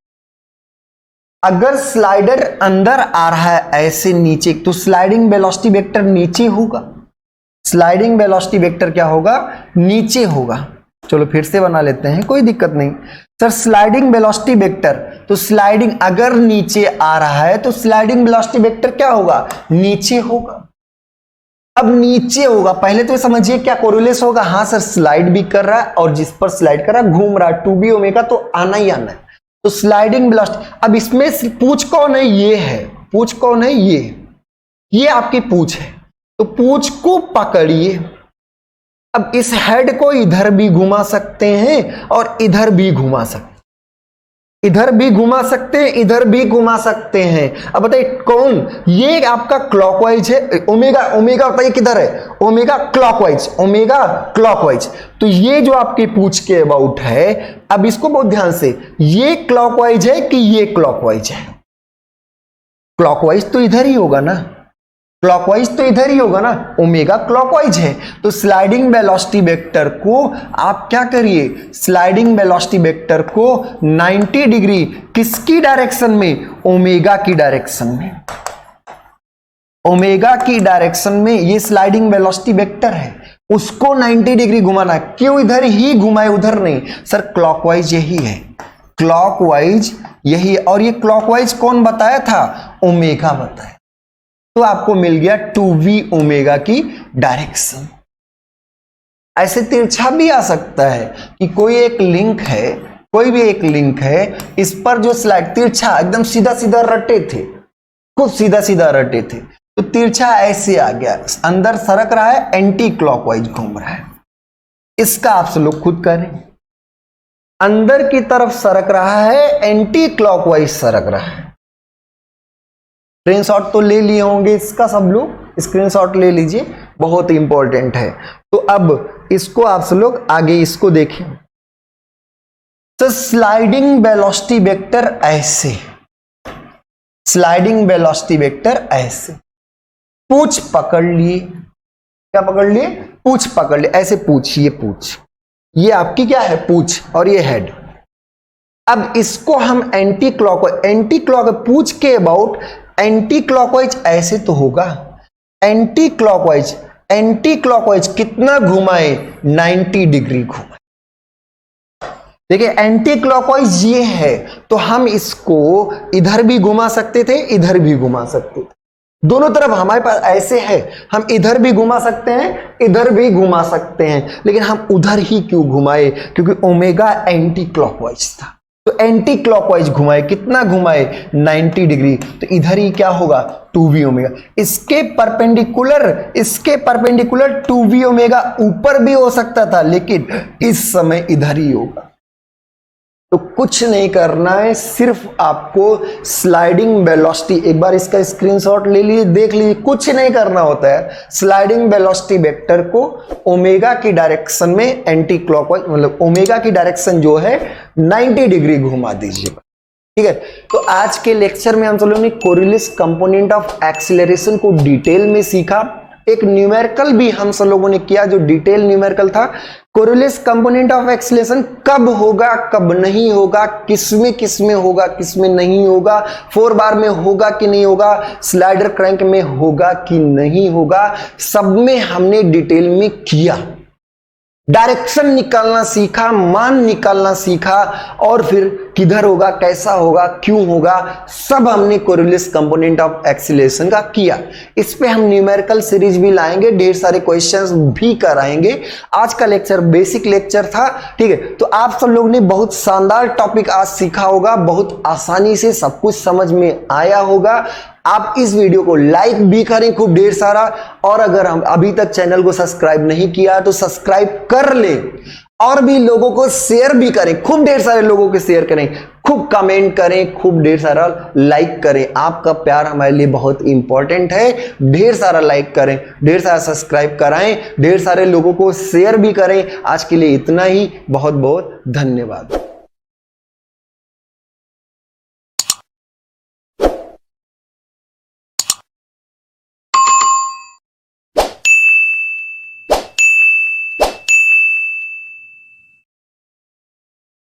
अगर स्लाइडर अंदर आ रहा है ऐसे नीचे, तो स्लाइडिंग वेलोसिटी वेक्टर नीचे होगा। स्लाइडिंग वेलोसिटी वेक्टर क्या होगा? नीचे होगा। चलो फिर से बना लेते हैं, कोई दिक्कत नहीं। सर स्लाइडिंग वेलोसिटी वेक्टर, तो स्लाइडिंग अगर नीचे आ रहा है तो स्लाइडिंग वेलोसिटी वेक्टर क्या होगा? नीचे होगा। अब नीचे होगा, पहले तो समझिए क्या कोरिलेस होगा। हाँ सर, स्लाइड भी कर रहा है और जिस पर स्लाइड कर रहा है घूम रहा है, 2v ओमेगा तो आना ही आना है। तो स्लाइडिंग वेलोसिटी, अब इसमें पूछ कौन है? ये है। पूछ कौन है? ये आपकी पूछ है। तो पूछ को पकड़िए। अब इस हेड को इधर भी घुमा सकते हैं और इधर भी घुमा सकते हैं, इधर भी घुमा सकते हैं, इधर भी घुमा सकते हैं। अब बताइए कौन? ये आपका क्लॉकवाइज है। ओमेगा, ओमेगा बताइए किधर है? Omega clockwise, omega clockwise. तो ये जो आपकी पूछ के अबाउट है, अब इसको बहुत ध्यान से, ये क्लॉकवाइज है कि ये क्लॉकवाइज है? क्लॉकवाइज तो इधर ही होगा ना, क्लॉकवाइज तो इधर ही होगा ना, ओमेगा क्लॉकवाइज है। तो स्लाइडिंग वेलोसिटी वेक्टर को आप क्या करिए? स्लाइडिंग वेलोसिटी वेक्टर को 90 डिग्री किसकी डायरेक्शन में? ओमेगा की डायरेक्शन में। ओमेगा की डायरेक्शन में ये स्लाइडिंग वेलोसिटी वेक्टर है, उसको 90 डिग्री घुमाना है। क्यों इधर ही घुमाए, उधर नहीं? सर क्लॉकवाइज यही है, क्लॉकवाइज यही है। और ये क्लॉकवाइज कौन बताया था? ओमेगा बताया। तो आपको मिल गया 2v ओमेगा की डायरेक्शन। ऐसे तिरछा भी आ सकता है कि कोई एक लिंक है, कोई भी एक लिंक है, इस पर जो स्लाइड तिरछा एकदम सीधा सीधा रटे थे, खूब सीधा सीधा रटे थे, तो तिरछा ऐसे आ गया, अंदर सरक रहा है, एंटी क्लॉकवाइज घूम रहा है। इसका आप लोग खुद करें, अंदर की तरफ सरक रहा है, एंटी क्लॉकवाइज सरक रहा है। स्क्रीनशॉट तो ले लिए होंगे इसका, सब लोग स्क्रीनशॉट ले लीजिए, बहुत इंपॉर्टेंट है। तो अब इसको आप सब लोग आगे इसको देखें। तो स्लाइडिंग वेलोसिटी वेक्टर ऐसे, स्लाइडिंग वेलोसिटी वेक्टर ऐसे, पूछ पकड़ लिए, क्या पकड़ लिए? पूछ पकड़ लिए, ऐसे पूछ, ये पूछ, ये आपकी क्या है? पूछ, और ये हेड। अब इसको हम एंटी क्लॉकवाइज, एंटी क्लॉक पूछ के अबाउट एंटी क्लॉकवाइज ऐसे तो होगा, एंटी क्लॉकवाइज, एंटी क्लॉकवाइज कितना घुमाए? 90 डिग्री घुमाए। देखिए एंटी क्लॉकवाइज ये है, तो हम इसको इधर भी घुमा सकते थे, इधर भी घुमा सकते थे, दोनों तरफ हमारे पास ऐसे है, हम इधर भी घुमा सकते हैं, इधर भी घुमा सकते हैं, लेकिन हम उधर ही क्यों घुमाए? क्योंकि ओमेगा एंटी क्लॉकवाइज था, तो एंटी क्लॉकवाइज घुमाए। कितना घुमाए? 90 डिग्री। तो इधर ही क्या होगा? 2v omega. इसके परपेंडिकुलर, इसके परपेंडिकुलर 2v ओमेगा ऊपर भी हो सकता था, लेकिन इस समय इधर ही होगा। तो कुछ नहीं करना है, सिर्फ आपको स्लाइडिंग वेलोसिटी, एक बार इसका स्क्रीनशॉट ले लीजिए, देख लीजिए, कुछ नहीं करना होता है। स्लाइडिंग वेलोसिटी वेक्टर को ओमेगा की डायरेक्शन में एंटी क्लॉकवाइज, मतलब ओमेगा की डायरेक्शन जो है 90 डिग्री घुमा दीजिए। ठीक है, तो आज के लेक्चर में हम सब लोगों ने कोरिलेस कंपोनेंट ऑफ एक्सीलरेशन को डिटेल में सीखा। एक न्यूमेरिकल भी हम सब लोगों ने किया जो डिटेल न्यूमेरिकल था। कोरिलेस कंपोनेंट ऑफ एक्सीलरेशन कब होगा, कब नहीं होगा, किसमें होगा, किसमें नहीं होगा, 4 बार में होगा कि नहीं होगा, स्लाइडर क्रैंक में होगा कि नहीं होगा, सब में हमने डिटेल में किया। डायरेक्शन निकालना सीखा, मान निकालना सीखा, और फिर किधर होगा, कैसा होगा, क्यों होगा, सब हमने कोरिलेस कंपोनेंट ऑफ एक्सीलरेशन का किया। इस पे हम न्यूमेरिकल सीरीज भी लाएंगे, ढेर सारे क्वेश्चंस भी कराएंगे। आज का लेक्चर बेसिक लेक्चर था। ठीक है, तो आप सब लोग ने बहुत शानदार टॉपिक आज सीखा होगा, बहुत आसानी से सब कुछ समझ में आया होगा। आप इस वीडियो को लाइक भी करें खूब ढेर सारा, और अगर हम अभी तक चैनल को सब्सक्राइब नहीं किया तो सब्सक्राइब कर लें, और भी लोगों को शेयर भी करें, खूब ढेर सारे लोगों को शेयर करें, खूब कमेंट करें, खूब ढेर सारा लाइक करें। आपका प्यार हमारे लिए बहुत इंपॉर्टेंट है। ढेर सारा लाइक करें, ढेर सारा सब्सक्राइब कराएं, ढेर सारे लोगों को शेयर भी करें। आज के लिए इतना ही, बहुत बहुत धन्यवाद।